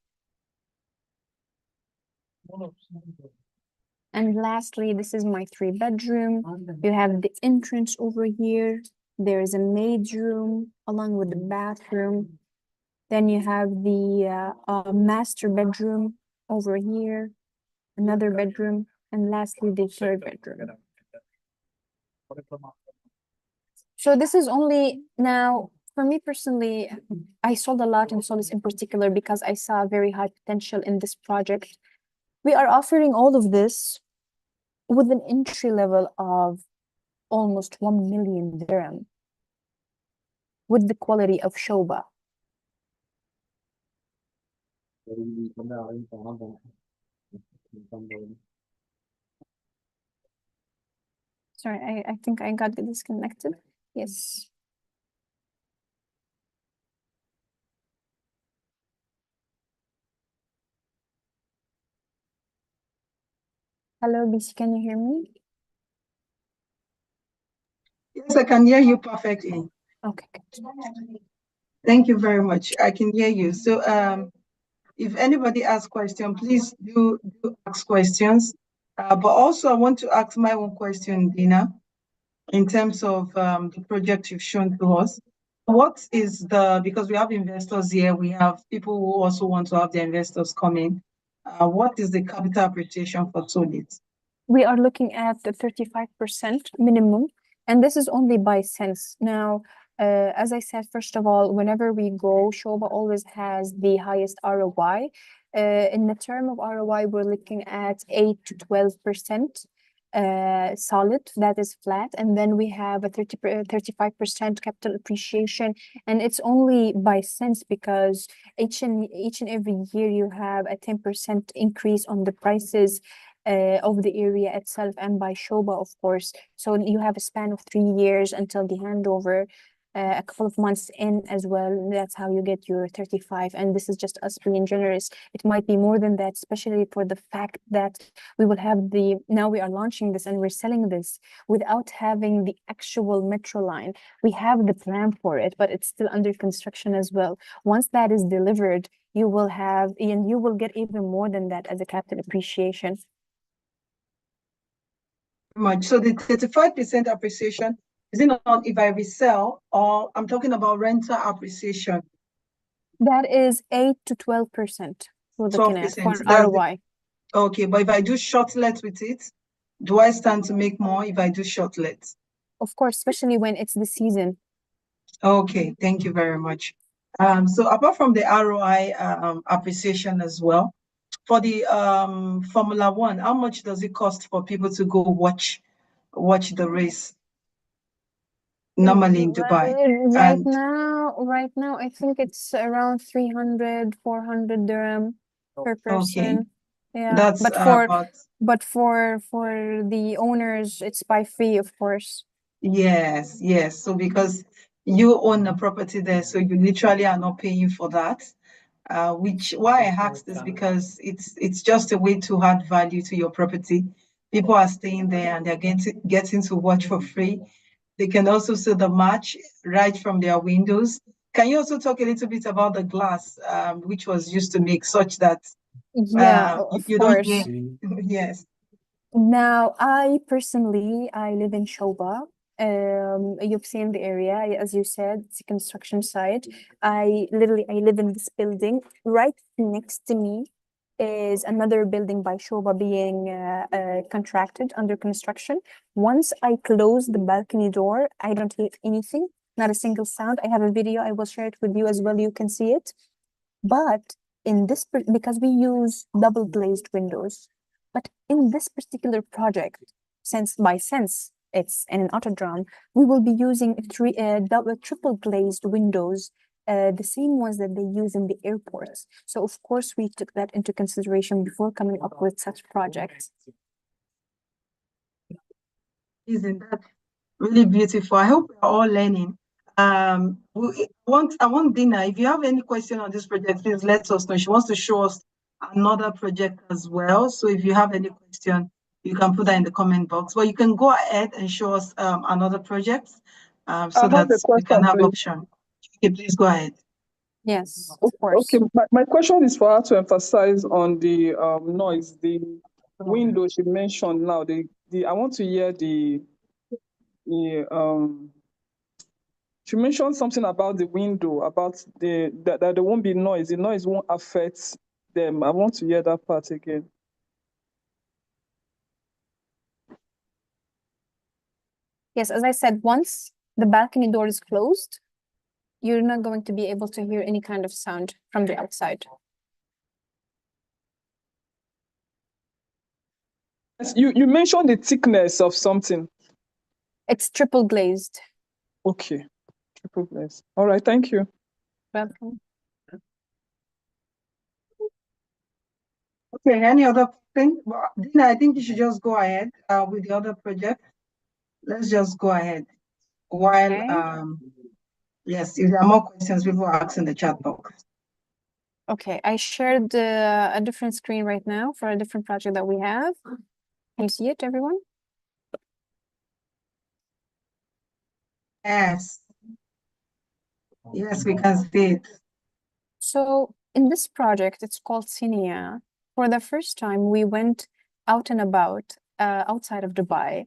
And lastly, this is my 3 bedroom. You have the entrance over here. There is a maid's room along with the bathroom. Then you have the master bedroom over here, another bedroom, and lastly the third bedroom. So this is only now, for me personally, I sold a lot in Solis in particular because I saw very high potential in this project. We are offering all of this with an entry level of almost 1 million dirham with the quality of Shoba. Sorry, I think I got disconnected. Yes. Hello, BC, can you hear me? Yes, I can hear you perfectly. Okay, good. Thank you very much. I can hear you. So if anybody has question, please do ask questions. But also I want to ask my own question, Dina, in terms of the project you've shown to us. What is because we have investors here, we have people who also want to have their investors come in. What is the capital appreciation for Solid? We are looking at the 35% minimum, and this is only by cents. Now, as I said, first of all, whenever we go, Shoba always has the highest ROI. In the term of ROI, we're looking at 8 to 12%. Solid, that is flat, and then we have a 35% capital appreciation, and it's only by cents because each and every year you have a 10% increase on the prices of the area itself and by Shoba, of course. So you have a span of 3 years until the handover, a couple of months in as well. That's how you get your 35. And this is just us being generous. It might be more than that, especially for the fact that we will have now we are launching this and we're selling this without having the actual metro line. We have the plan for it, but it's still under construction as well. Once that is delivered, you will have, and you will get even more than that as a capital appreciation. Much. So the 35% appreciation is it not if I resell, or I'm talking about rental appreciation? That is 8 to 12% we're looking at for 12%. ROI. Okay, but if I do shortlet with it, do I stand to make more if I do shortlet? Of course, especially when it's the season. Okay, thank you very much. So apart from the ROI appreciation as well, for the Formula One, how much does it cost for people to go watch the race normally in Dubai? Right now, I think it's around 300, 400 dirham per person. Okay, Yeah, that's but for the owners, it's by fee, of course. yes. So because you own a property there, so you literally are not paying for that. Which why I asked this because it's just a way to add value to your property. People are staying there and they're getting to watch for free. They can also see the match right from their windows. Can you also talk a little bit about the glass, which was used to make such that Yeah, of you don't course. hear? Yes. Now, I personally, I live in Shoba. You've seen the area, as you said, it's a construction site. I live in this building. Right next to me is another building by Shoba being contracted under construction. Once I close the balcony door, I don't hear anything, not a single sound. I have a video, I will share it with you as well. You can see it. But in this, because we use double glazed windows, but in this particular project, since it's in an autodrome, we will be using triple glazed windows, the same ones that they use in the airports. So of course we took that into consideration before coming up with such projects. Isn't that really beautiful? I hope we're all learning. I want Dina. If you have any question on this project, please let us know. She wants to show us another project as well. So if you have any question, you can put that in the comment box. But you can go ahead and show us another project so that we can have option. Okay, please go ahead. Yes, of course. Okay, my question is for her to emphasize on the noise, the window she mentioned now. I want to hear the She mentioned something about the window, about that there won't be noise. The noise won't affect them. I want to hear that part again. Yes, as I said, once the balcony door is closed, you're not going to be able to hear any kind of sound from the outside. Yes, you mentioned the thickness of something. It's triple glazed. Okay, triple glaze. All right, thank you. Welcome. Okay, any other thing? Well, Dina, I think you should just go ahead with the other project. Let's just go ahead. While, Okay. yes, if there are more questions, people are asking the chat box. Okay, I shared a different screen right now for a different project that we have. Can you see it, everyone? Yes. Yes, we can see it. So in this project, it's called Cinia. For the first time, we went out and about outside of Dubai,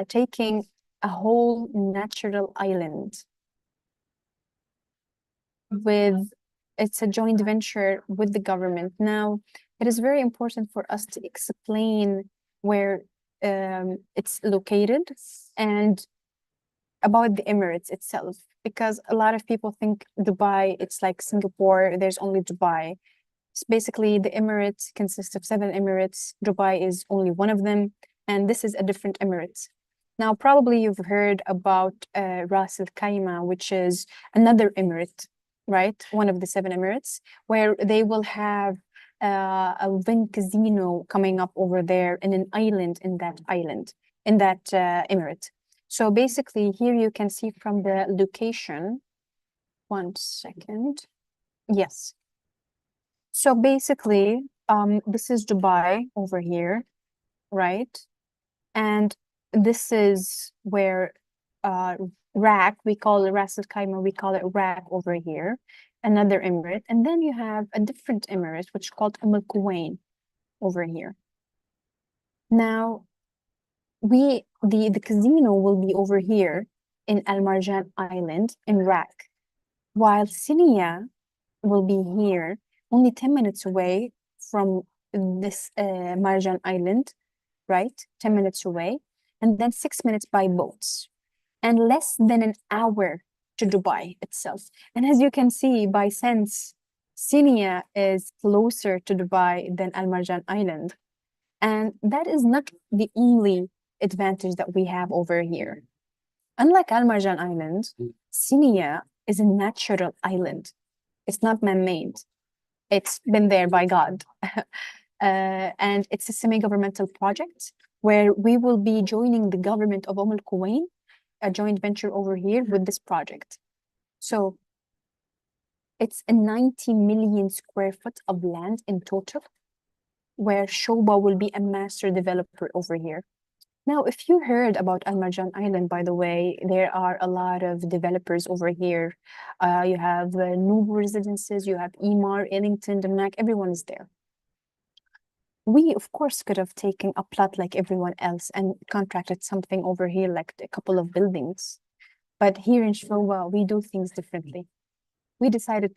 taking a whole natural island with, it's a joint venture with the government. Now, it is very important for us to explain where it's located and about the Emirates itself, because a lot of people think Dubai, it's like Singapore, there's only Dubai. It's basically the Emirates consist of 7 Emirates. Dubai is only one of them, and this is a different Emirates. Now, probably you've heard about Ras Al Khaimah, which is another Emirate, right? One of the 7 Emirates, where they will have a Wynn casino coming up over there in an island in that island, in that Emirate. So basically, here you can see from the location. One second. Yes. So basically, this is Dubai over here, right? And this is where RAK, we call it Ras Al Khaimah, we call it RAK over here, another emirate. And then you have a different emirate, which is called Al Kuwain over here. Now, the casino will be over here in Al Marjan Island in RAK, while Sinia will be here only 10 minutes away from this Marjan Island, right? 10 minutes away, and then 6 minutes by boats, and less than an hour to Dubai itself. And as you can see by sense, Sinia is closer to Dubai than Al Marjan Island. And that is not the only advantage that we have over here. Unlike Al Marjan Island, Sinia is a natural island. It's not man-made. It's been there by God. And it's a semi-governmental project where we will be joining the government of Al Kuwain, a joint venture over here with this project. So it's a 90 million square foot of land in total, where Shoba will be a master developer over here. Now, if you heard about Al Marjan Island, by the way, there are a lot of developers over here. You have Noble Residences, you have Emar, Ellington, Damac, everyone is there. We, of course, could have taken a plot like everyone else and contracted something over here, like a couple of buildings. But here in Shoba, we do things differently. We decided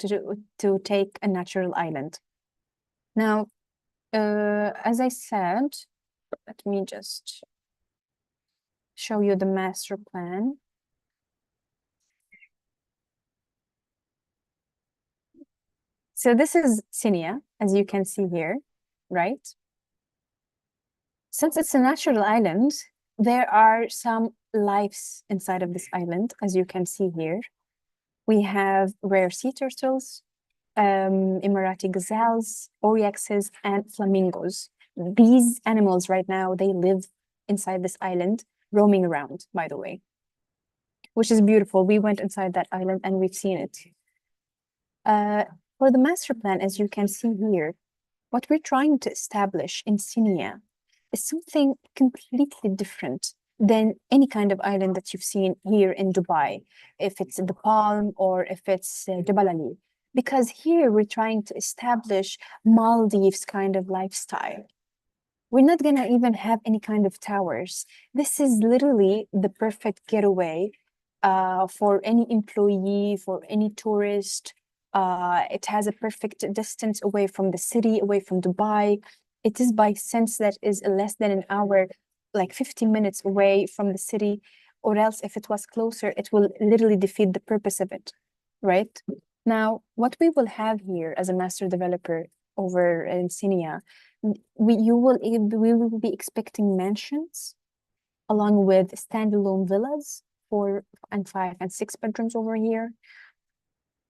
to take a natural island. Now, as I said, let me just show you the master plan. So this is Sinia, as you can see here, right? Since it's a natural island, there are some lives inside of this island, as you can see here. We have rare sea turtles, Emirati gazelles, oryxes, and flamingos. These animals right now, they live inside this island, roaming around, by the way, which is beautiful. We went inside that island and we've seen it. For the master plan, as you can see here, what we're trying to establish in Sinia is something completely different than any kind of island that you've seen here in Dubai, if it's the Palm or if it's Jebel Ali. Because here we're trying to establish Maldives kind of lifestyle. We're not gonna even have any kind of towers. This is literally the perfect getaway for any employee, for any tourist. It has a perfect distance away from the city, away from Dubai. It is by sense that is less than an hour, like 15 minutes away from the city, or else if it was closer, it will literally defeat the purpose of it, right? Now, what we will have here as a master developer over in Cinia, we will be expecting mansions along with standalone villas, 4 and 5 and 6 bedrooms over here.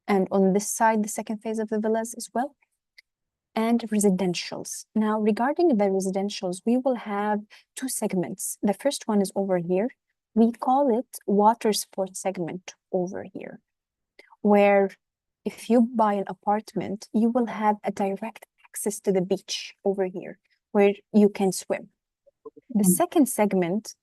And on this side, the second phase of the villas as well. And residentials. Now, regarding the residentials, we will have 2 segments. The first one is over here. We call it water sports segment over here, where if you buy an apartment, you will have a direct access to the beach over here, where you can swim. The second segment,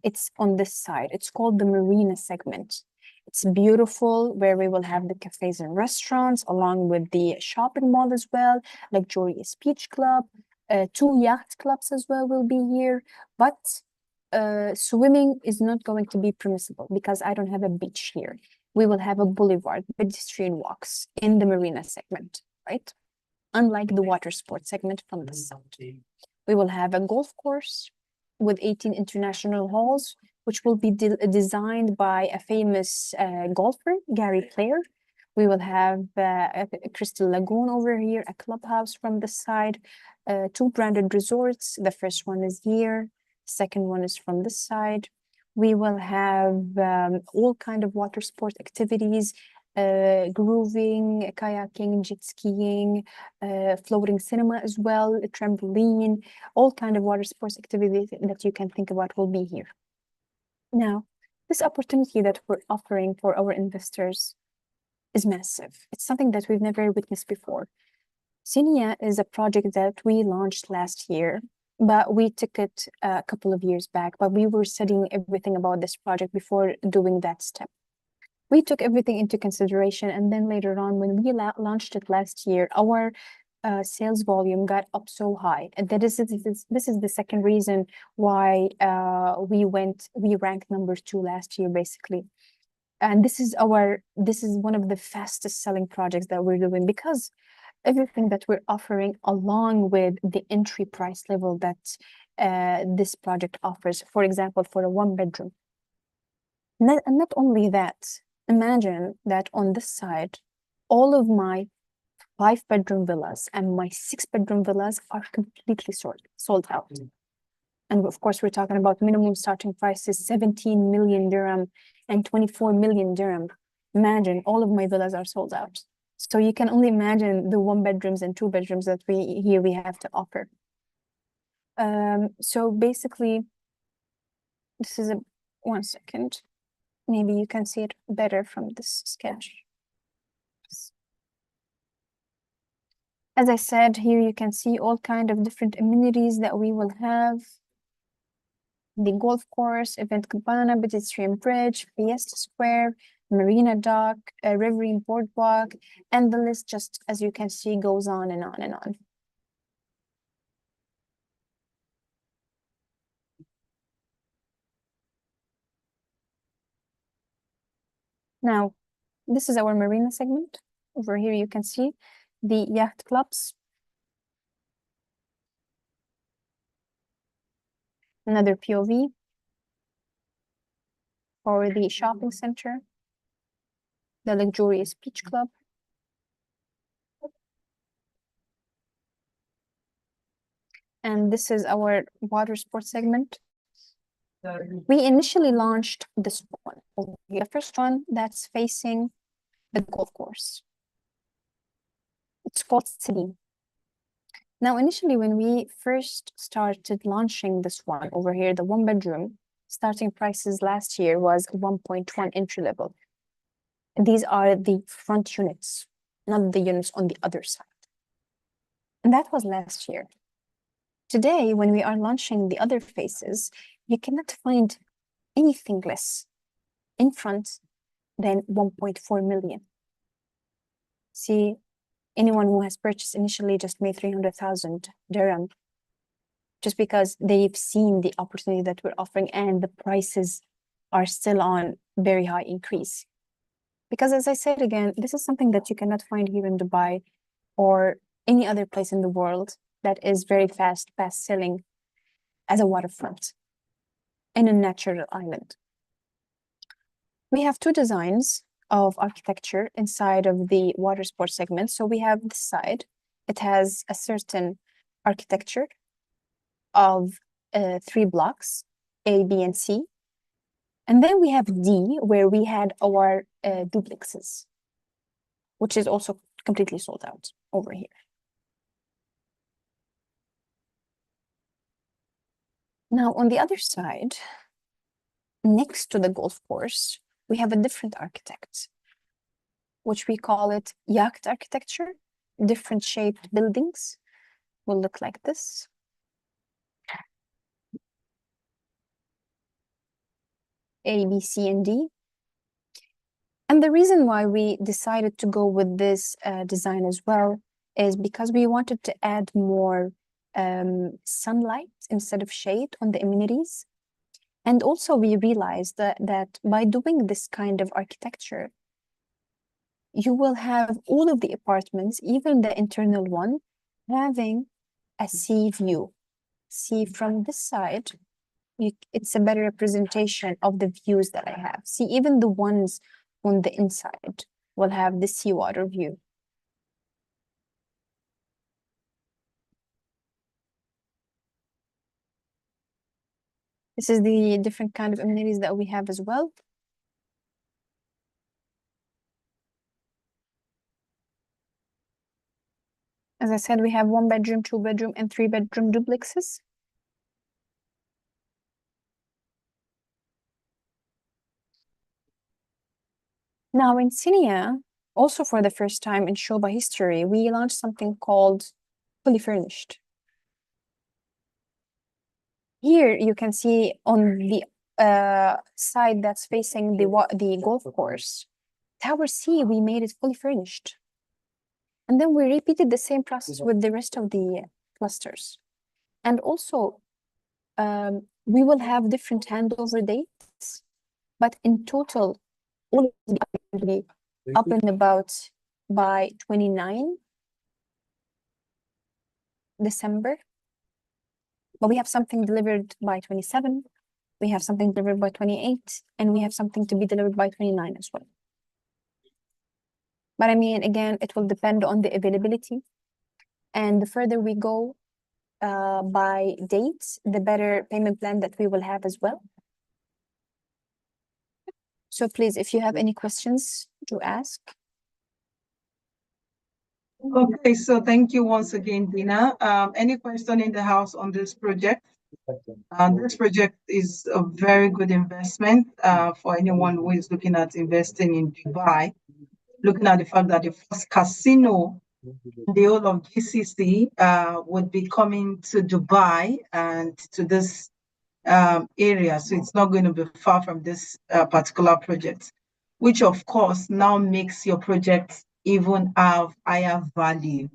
it's on this side. It's called the marina segment. It's beautiful, where we will have the cafes and restaurants, along with the shopping mall as well, luxurious beach club, 2 yacht clubs as well will be here. But swimming is not going to be permissible because I don't have a beach here. We will have a boulevard, pedestrian walks in the marina segment, right? Unlike the water sports segment from the south. We will have a golf course with 18 international holes, which will be designed by a famous golfer, Gary Player. We will have a Crystal Lagoon over here, a clubhouse from the side, 2 branded resorts. The first one is here, second one is from this side. We will have all kind of water sport activities, grooving, kayaking, jet skiing, floating cinema as well, a trampoline, all kind of water sports activities that you can think about will be here. Now, this opportunity that we're offering for our investors is massive. It's something that we've never witnessed before. Cinia is a project that we launched last year, but we took it a couple of years back, but we were studying everything about this project before doing that step. We took everything into consideration, and then later on, when we launched it last year, our sales volume got up so high, and this is the second reason why we ranked number 2 last year, basically. And this is one of the fastest selling projects that we're doing, because everything that we're offering, along with the entry price level that this project offers. For example, for a 1 bedroom. Not only that, imagine that on this side, all of my 5-bedroom villas and my 6-bedroom villas are completely sold out. And of course, we're talking about minimum starting prices, 17 million dirham and 24 million dirham. Imagine all of my villas are sold out. So you can only imagine the 1 bedrooms and 2 bedrooms that we have to offer. So basically, this is 1 second. Maybe you can see it better from this sketch. As I said, here you can see all kind of different amenities that we will have. The golf course, event cabana, pedestrian bridge, Fiesta Square, Marina Dock, Riverine Boardwalk, and the list, just as you can see, goes on and on and on. Now, this is our marina segment. Over here you can see the yacht clubs. Another POV for the shopping center, the luxurious beach club. And this is our water sports segment. We initially launched this one over here, the first one that's facing the golf course. It's called Celine. Now, initially, when we first started launching this one over here, the 1 bedroom, starting prices last year was 1.1 entry level. These are the front units, not the units on the other side. And that was last year. Today, when we are launching the other phases, you cannot find anything less in front than 1.4 million. See, anyone who has purchased initially just made 300,000 dirham, just because they've seen the opportunity that we're offering, and the prices are still on very high increase. Because as I said again, this is something that you cannot find here in Dubai or any other place in the world that is very fast selling as a waterfront in a natural island. We have two designs of architecture inside of the water sports segment. So we have this side, it has a certain architecture of 3 blocks, A, B, and C. And then we have D, where we had our duplexes, which is also completely sold out over here. Now, on the other side, next to the golf course, we have a different architect, which we call it yacht architecture. Different shaped buildings will look like this. A, B, C, and D. And the reason why we decided to go with this design as well is because we wanted to add more sunlight instead of shade on the amenities. And also we realized that by doing this kind of architecture, you will have all of the apartments, even the internal one, having a sea view. See, from this side, it's a better representation of the views that I have. See, even the ones on the inside will have the seawater view. This is the different kind of amenities that we have as well. As I said, we have 1 bedroom, 2 bedroom, and 3 bedroom duplexes. Now in Cinia, also for the first time in Shoba history, we launched something called fully furnished. Here you can see on the side that's facing the golf course, Tower C, we made it fully furnished. And then we repeated the same process with the rest of the clusters. And also, we will have different handover dates, but in total, all of the will be up and about by 29 December. But we have something delivered by 27, we have something delivered by 28, and we have something to be delivered by 29 as well. But I mean, again, it will depend on the availability. And the further we go by dates, the better payment plan that we will have as well. So please, if you have any questions to ask. Okay, so thank you once again, Dina. Any question in the house on this project? This project is a very good investment for anyone who is looking at investing in Dubai, looking at the fact that the first casino in the whole of GCC would be coming to Dubai and to this area. So it's not going to be far from this particular project, which of course now makes your project even have higher value.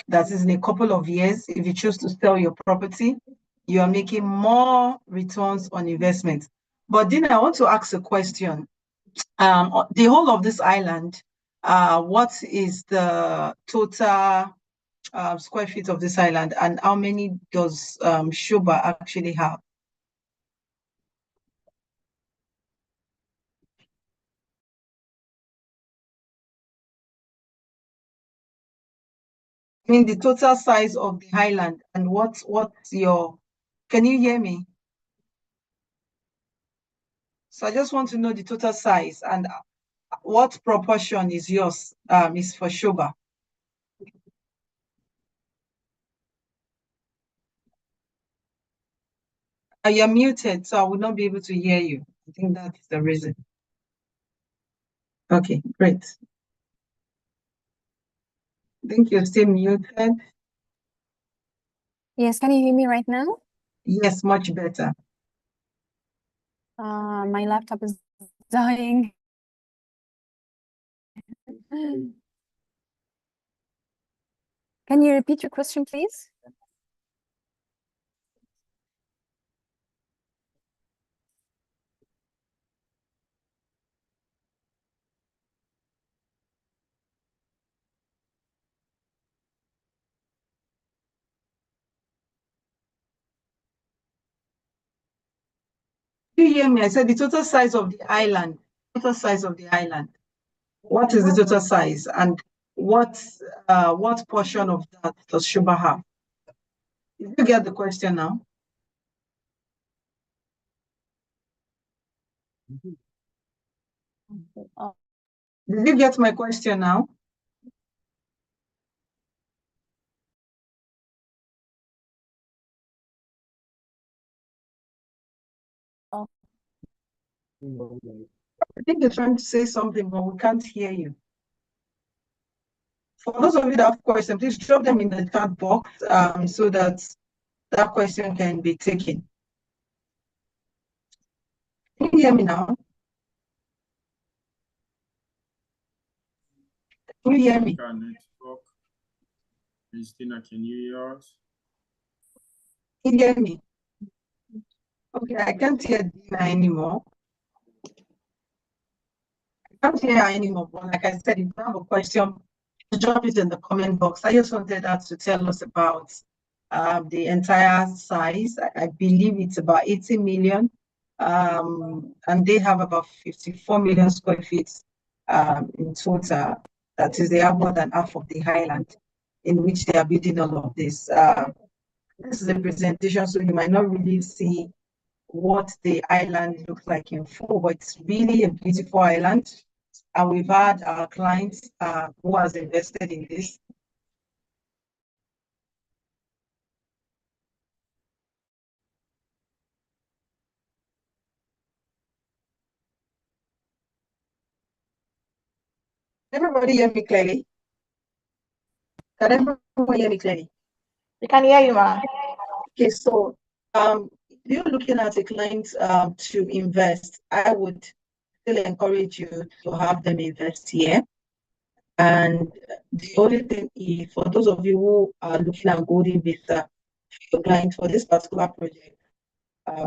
That is, in a couple of years, if you choose to sell your property, you are making more returns on investment. But then I want to ask a question. The whole of this island, what is the total square feet of this island, and how many does Shuba actually have? I mean, the total size of the island, and what's your, can you hear me? So I just want to know the total size and what proportion is yours, is for Shuba. You're muted, so I will not be able to hear you. I think that's the reason. Okay, great. I think you're still muted. Yes, can you hear me right now? Yes, much better. My laptop is dying. Can you repeat your question, please? you hear me? I said the total size of the island. Total size of the island. What is the total size, and what portion of that does Shuba have? Did you get the question now? Did you get my question now? I think you're trying to say something, but we can't hear you. For those of you that have questions, please drop them in the chat box so that that question can be taken. Can you hear me now? Can you hear me? Christina, can you hear us? Can you hear me? Okay, I can't hear Dina anymore. I can't hear her anymore, but like I said, if you have a question, drop it in the comment box. I just wanted her to tell us about the entire size. I believe it's about 80 million. And they have about 54 million square feet in total. That is, they have more than half of the highland in which they are building all of this. This is a presentation, so you might not really see what the island looks like in full, but it's really a beautiful island. And we've had our clients who has invested in this. Everybody hear me clearly? Can everyone hear me clearly? We can hear you, ma. Okay, so if you're looking at a client to invest, I would still encourage you to have them invest here. And the only thing is, for those of you who are looking at golden visa for your client for this particular project,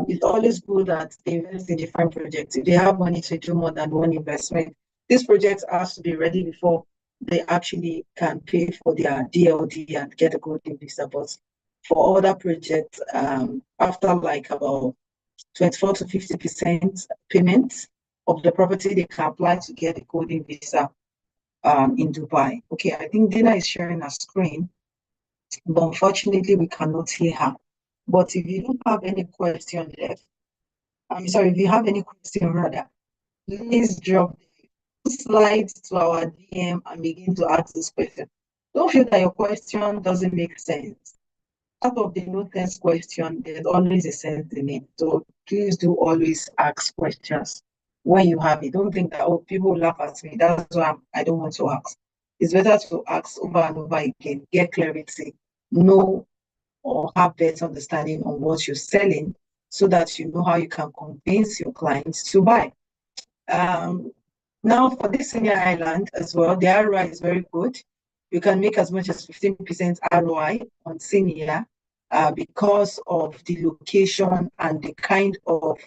it's always good that they invest in different projects. If they have money to do more than one investment, this project has to be ready before they actually can pay for their DLD and get a golden visa. But for other projects, after like about 24 to 50% payment of the property, they can apply to get a golden visa in Dubai. Okay, I think Dina is sharing a screen, but unfortunately we cannot hear her. But if you don't have any question left, I'm sorry, if you have any question rather, please drop slides to our DM and begin to ask this question. Don't feel that your question doesn't make sense. Out of the no sense question, there's always a sense in it. So please do always ask questions when you have it. Don't think that, oh, people laugh at me. That's why I don't want to ask. It's better to ask over and over again, get clarity, know or have better understanding on what you're selling so that you know how you can convince your clients to buy. Now for this senior island as well, the ROI is very good. You can make as much as 15% ROI on senior because of the location and the kind of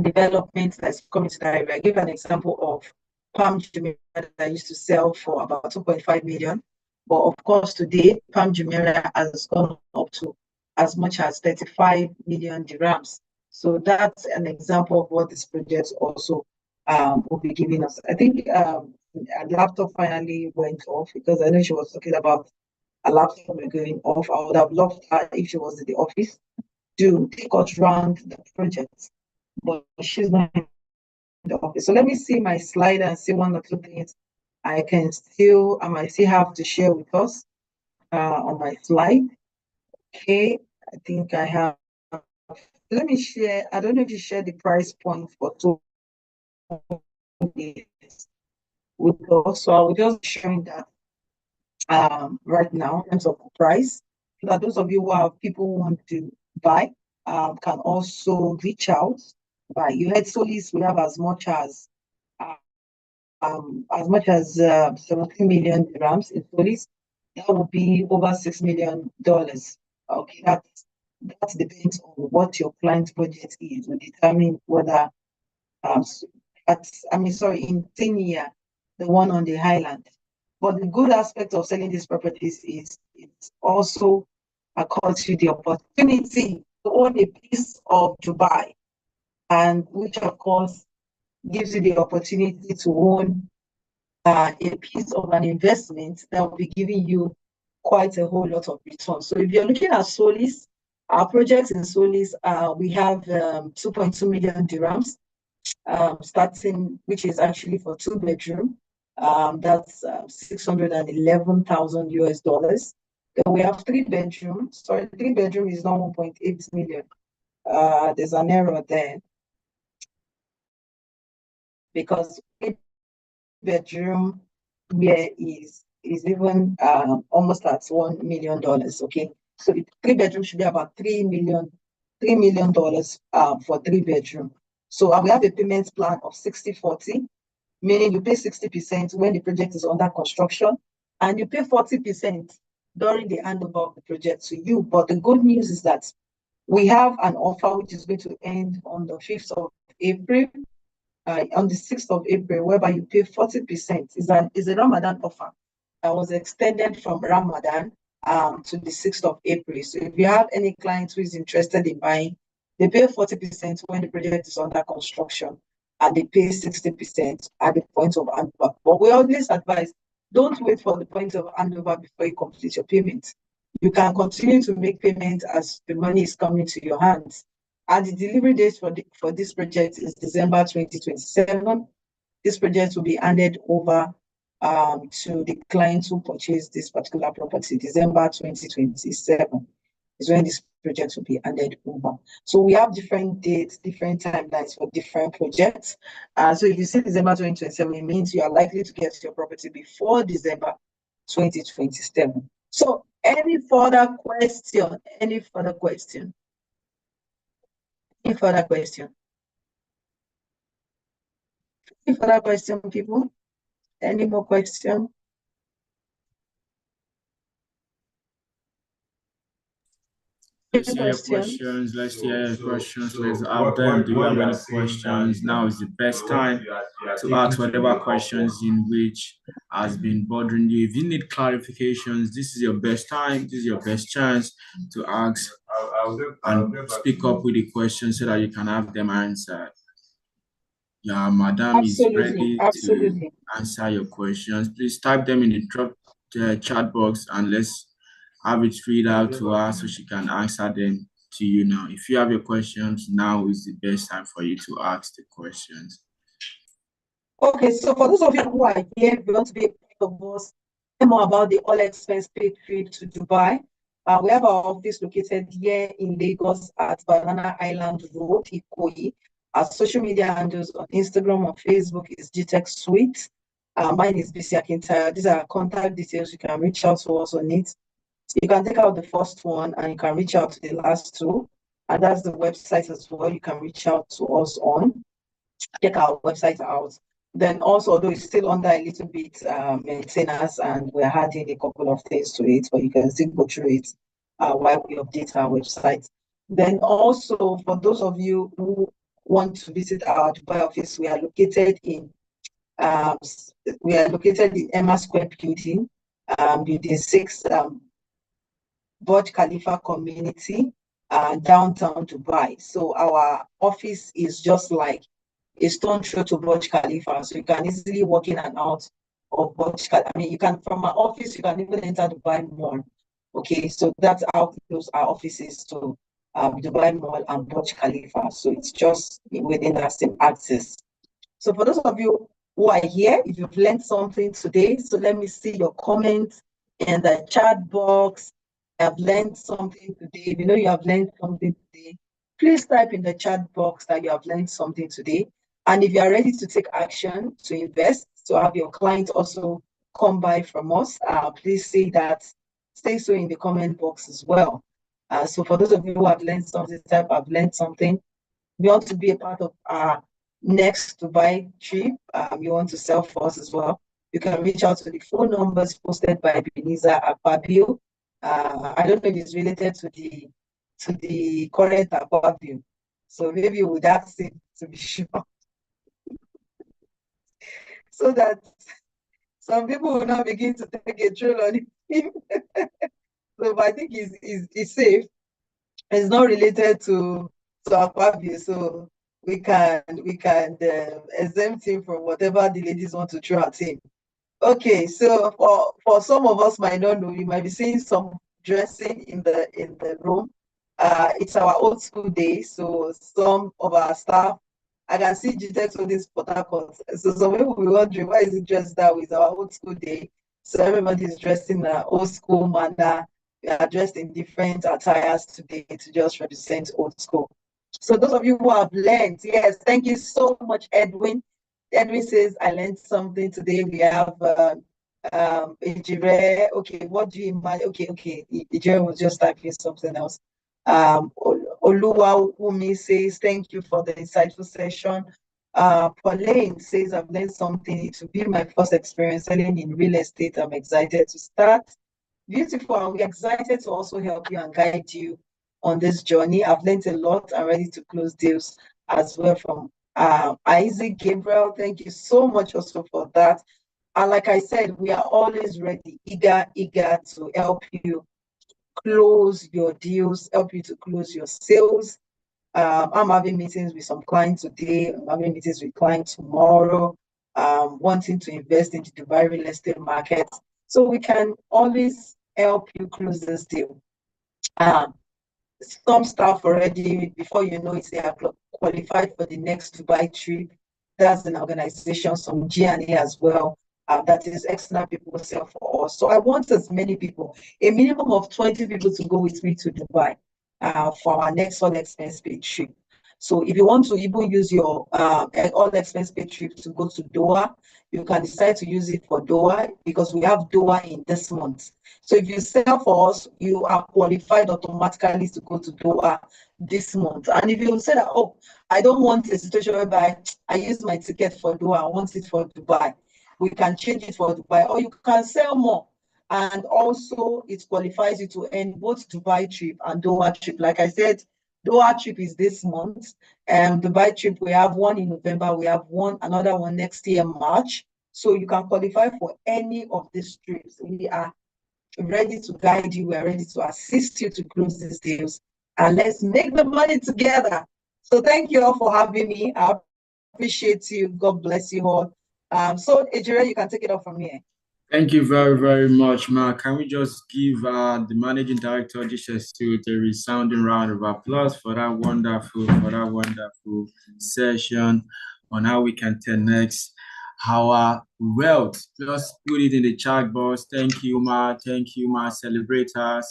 development that's coming to the area. I give an example of Palm Jumeirah that I used to sell for about 2.5 million. But of course, today, Palm Jumeirah has gone up to as much as 35 million dirhams. So that's an example of what this project also will be giving us. I think a laptop finally went off because I know she was talking about a laptop going off. I would have loved her if she was in the office to take us around the project, but she's not in the office. So let me see my slide and see one or two things I might still have to share with us on my slide. Okay, I think I have. Let me share. I don't know if you share the price point for 2 days with us. So I will just be sharing that right now in terms of the price. So that those of you who have people who want to buy can also reach out. By you had Solis, we have as much as 17 million dirhams in Solis. That would be over $6 million. Okay, that depends on what your client's budget is. We determine whether in 10 year, the one on the highland. But the good aspect of selling these properties is it also accords you the opportunity to own a piece of Dubai. and which of course gives you the opportunity to own a piece of an investment that will be giving you quite a whole lot of return. So if you're looking at Solis, our projects in Solis, we have 2.2 million dirhams starting, which is actually for 2 bedroom. That's 611,000 US dollars. Then we have 3 bedroom. Sorry, 3 bedroom is now 1.8 million. There's an error there because bedroom here is even almost at $1 million. Okay, so 3 bedroom should be about $3 million for 3 bedroom. So we have a payment plan of 60/40, meaning you pay 60% when the project is under construction, and you pay 40% during the handover of the project to you. But the good news is that we have an offer which is going to end on the 5th of April, on the 6th of April, whereby you pay 40%. Is a Ramadan offer that was extended from Ramadan to the 6th of April. So if you have any client who is interested in buying, they pay 40% when the project is under construction, and they pay 60% at the point of handover. But we always advise, don't wait for the point of handover before you complete your payment. You can continue to make payment as the money is coming to your hands. And the delivery date for this project is December 2027. This project will be handed over to the client who purchased this particular property. December 2027 is when this project will be handed over. So we have different dates, different timelines for different projects. So if you say December 2027, it means you are likely to get your property before December 2027. So any further question? Any further question? Any further question? Any further question, people? Any more question? Let's hear your questions. Let's hear your questions. Let's have them. Do you have any questions? Now is the best time to ask whatever questions in which has been bothering you. If you need clarifications, this is your best time. This is your best chance to ask and speak up with the questions so that you can have them answered. Yeah, Madam is ready to answer your questions. Please type them in the chat box and let's have it read out to her so she can answer them to you now. If you have your questions, now is the best time for you to ask the questions. Okay, so for those of you who are here, if you want to be a part of us, learn more about the all expense paid trip to Dubai. We have our office located here in Lagos at Banana Island Road, Ikoyi. Our social media handles on Instagram, on Facebook is GTech Suite. Mine is BC Akintaya. These are contact details. You can reach out to us on it. You can take out the first one and you can reach out to the last two. And that's the website as well. You can reach out to us on. Check our website out. Then also, although it's still under a little bit maintenance and we're adding a couple of things to it, but you can still go through it while we update our website. Then also, for those of you who want to visit our Dubai office, we are located in Emma Square building, building 6, Burj Khalifa community, downtown Dubai. So our office is just like a stone throw to Burj Khalifa. So you can easily walk in and out of Burj Khalifa. I mean, you can, from our office, you can even enter Dubai Mall. Okay, so that's how close our office is to Dubai Mall and Burj Khalifa. So it's just within that same access. So for those of you who are here, if you've learned something today, so let me see your comments in the chat box. I've learned something today. If you know you have learned something today, please type in the chat box that you have learned something today. And if you are ready to take action to invest, to have your clients also come by from us, please say that, say so in the comment box as well. So for those of you who have learned something, type I've learned something. You want to be a part of our next Dubai trip, you want to sell for us as well, you can reach out to the phone numbers posted by Ebenezer Akpabio. I don't know if it's related to the current Akpabio, so maybe we would ask him to be sure, so that some people will not begin to take a troll on him. So, but I think he's safe. It's not related to Akpabio, so we can exempt him from whatever the ladies want to throw at him. Okay, so for some of us might not know, you might be seeing some dressing in the room. It's our old school day, so some of our staff, I can see Gitex with this Port Harcourt. So some people will be wondering, why is it dressed that way? It's our old school day. So everybody is dressed in an old school manner. We are dressed in different attires today to just represent old school. So those of you who have learned, yes, thank you so much, Edwin. Edwin says, I learned something today. We have Ejire. Okay, what do you imagine? Okay. Ejire was just typing something else. Oluwa Umi says, thank you for the insightful session. Pauline says, I've learned something. It will be my first experience selling in real estate. I'm excited to start. Beautiful. And we're excited to also help you and guide you on this journey. I've learned a lot. I'm ready to close deals as well from Isaac Gabriel. Thank you so much also for that. And like I said, we are always ready, eager to help you close your deals, help you to close your sales. I'm having meetings with some clients today. I'm having meetings with clients tomorrow, wanting to invest in the Dubai real estate market. So we can always help you close this deal. Some staff already, before you know it, they are qualified for the next Dubai trip. That's an organization, some G&A as well. That is external people sell for us. So I want as many people, a minimum of 20 people to go with me to Dubai for our next all expense paid trip. So if you want to even use your all expense paid trip to go to Doha, you can decide to use it for Doha because we have Doha in this month. So if you sell for us, you are qualified automatically to go to Doha this month. And if you say that, oh, I don't want a situation whereby I use my ticket for Doha, I want it for Dubai, we can change it for Dubai, or you can sell more. And also it qualifies you to earn both Dubai trip and Doha trip. Like I said, Doha trip is this month. Dubai trip, we have one in November, we have another one next year, March. So you can qualify for any of these trips. We are ready to guide you. We are ready to assist you to close these deals. And let's make the money together. So thank you all for having me. I appreciate you. God bless you all. So Ejire, you can take it off from here. Thank you very, very much, Mark. Can we just give the managing director, Jesus Stewart, a resounding round of applause for that wonderful session on how we can 10x our wealth. Just put it in the chat box. Thank you, Ma. Thank you, Ma. Celebrate her.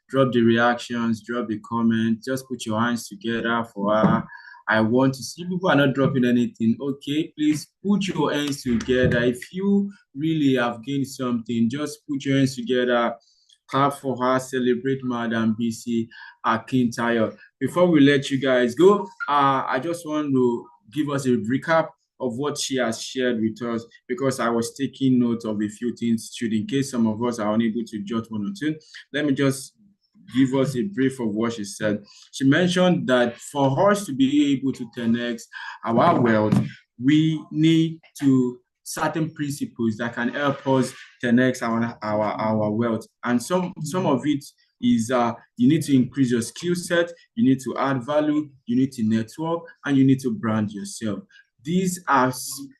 Drop the reactions, drop the comments. Just put your hands together for her. I want to see people are not dropping anything. Okay, please put your hands together. If you really have gained something, just put your hands together. Clap for her. Celebrate Madam BC Akintayo. Before we let you guys go, I just want to give us a recap of what she has shared with us, because I was taking note of a few things, in case some of us are unable to jot one or two. Let me just give us a brief of what she said. She mentioned that for us to be able to 10x our wealth, we need to certain principles that can help us 10x our wealth. And some of it is you need to increase your skill set, you need to add value, you need to network, and you need to brand yourself. These are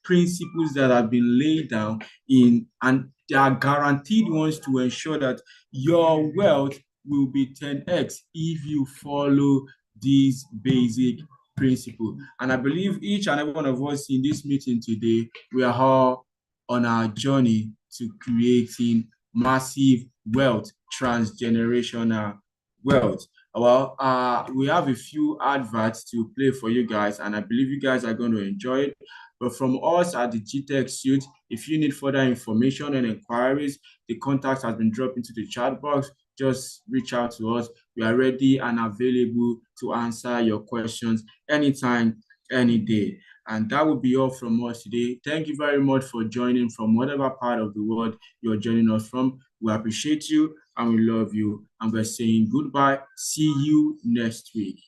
principles that have been laid down and they are guaranteed ones to ensure that your wealth will be 10x if you follow these basic principles. And I believe each and every one of us in this meeting today, we are all on our journey to creating massive wealth, transgenerational wealth. Well, we have a few adverts to play for you guys, and I believe you guys are going to enjoy it. But from us at the GTech Suite, if you need further information and inquiries, the contact has been dropped into the chat box. Just reach out to us. We are ready and available to answer your questions anytime, any day. And that will be all from us today. Thank you very much for joining from whatever part of the world you're joining us from. We appreciate you and we love you. And we're saying goodbye. See you next week.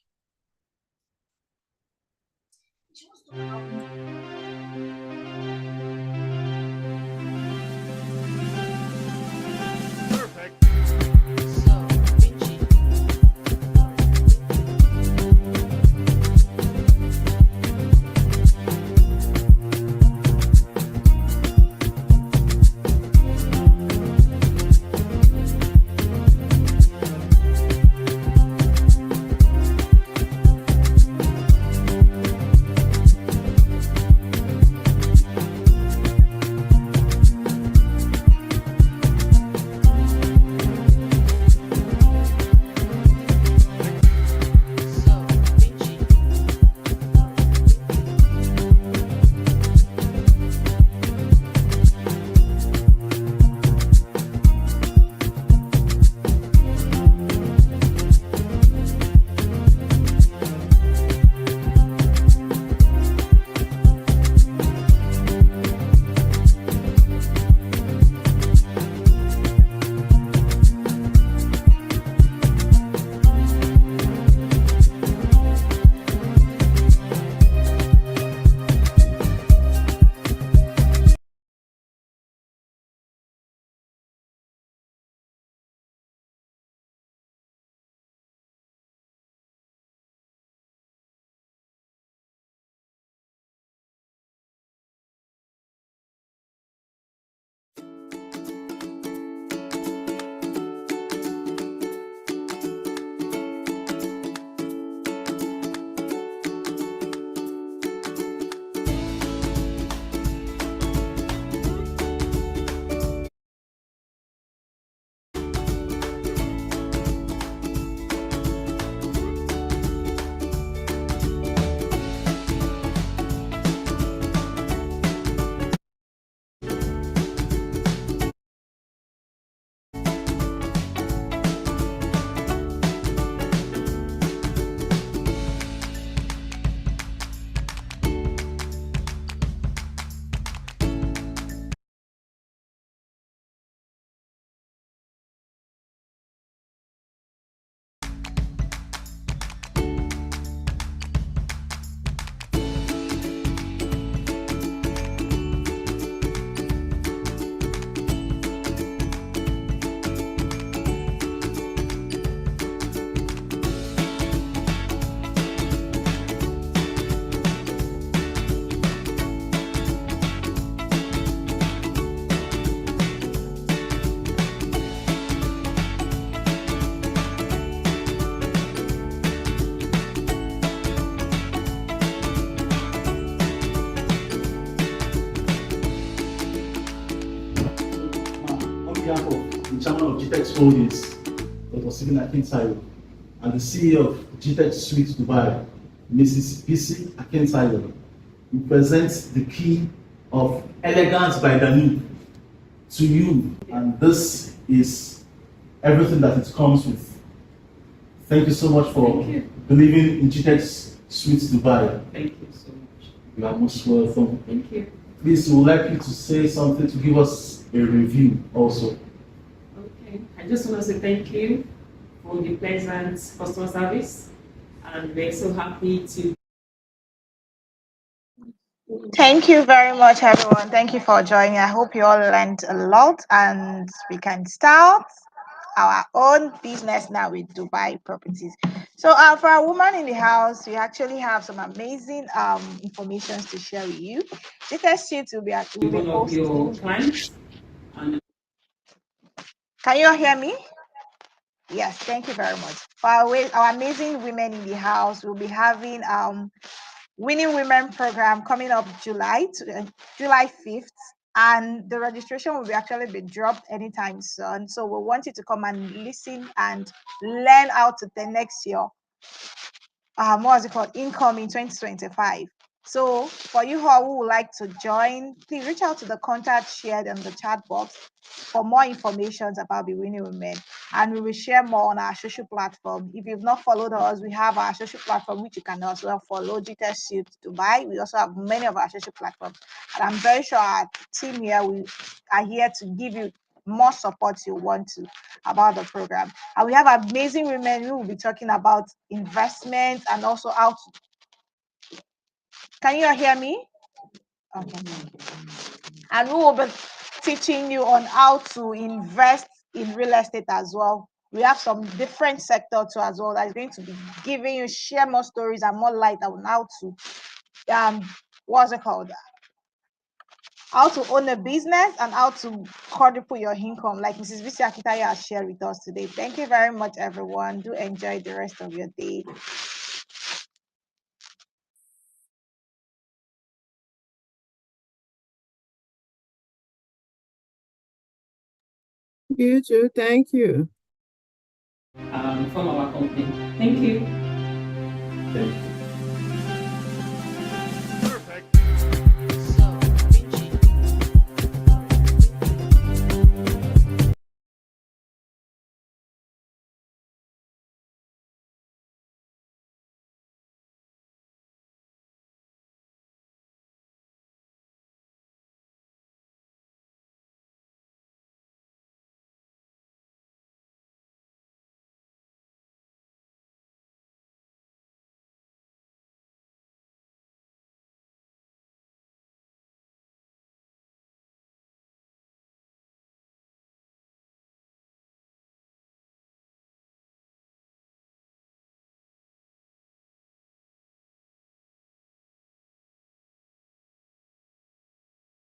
behalf of the chairman of GTEX Holdings, Dr. Stephen Akintayo, and the CEO of GTEX Suite Dubai, Mrs. Bisi Akintayo, we present the key of elegance by Dani to you, and this is everything that it comes with. Thank you so much for believing in GTEX Suite Dubai. Thank you so much. You are most welcome. Thank you. Please, we would like you to say something to give us a review also. Okay. I just want to say thank you for the pleasant customer service, and we're so happy to. Thank you very much, everyone. Thank you for joining. I hope you all learned a lot, and we can start our own business now with Dubai properties. So for a woman in the house, we actually have some amazing information to share with you. This sheet will be One of your clients. And can you all hear me? Yes, thank you very much. For our amazing women in the house, we'll be having Winning Women program coming up July 5th, and the registration will be actually be dropped anytime soon. So we want you to come and listen and learn how to the next year. What's it called? Income in 2025. So for you all who would like to join, please reach out to the contact shared in the chat box for more information about the Winning Women, and we will share more on our social platform. If you've not followed us, we have our social platform which you can also follow, GTEX Suite Dubai. We also have many of our social platforms, and I'm very sure our team here are here to give you more support you want to about the program. And we have amazing women who will be talking about investment and also how to. Can you hear me? Okay. And we will be teaching you on how to invest in real estate as well. We have some different sector too as well that is going to be giving you share more stories and more light on how to what's it called? How to own a business and how to quadruple your income, like Mrs. Visi Akitaya has shared with us today. Thank you very much, everyone. Do enjoy the rest of your day. You too. Thank you. From our company. Thank you. Thank you.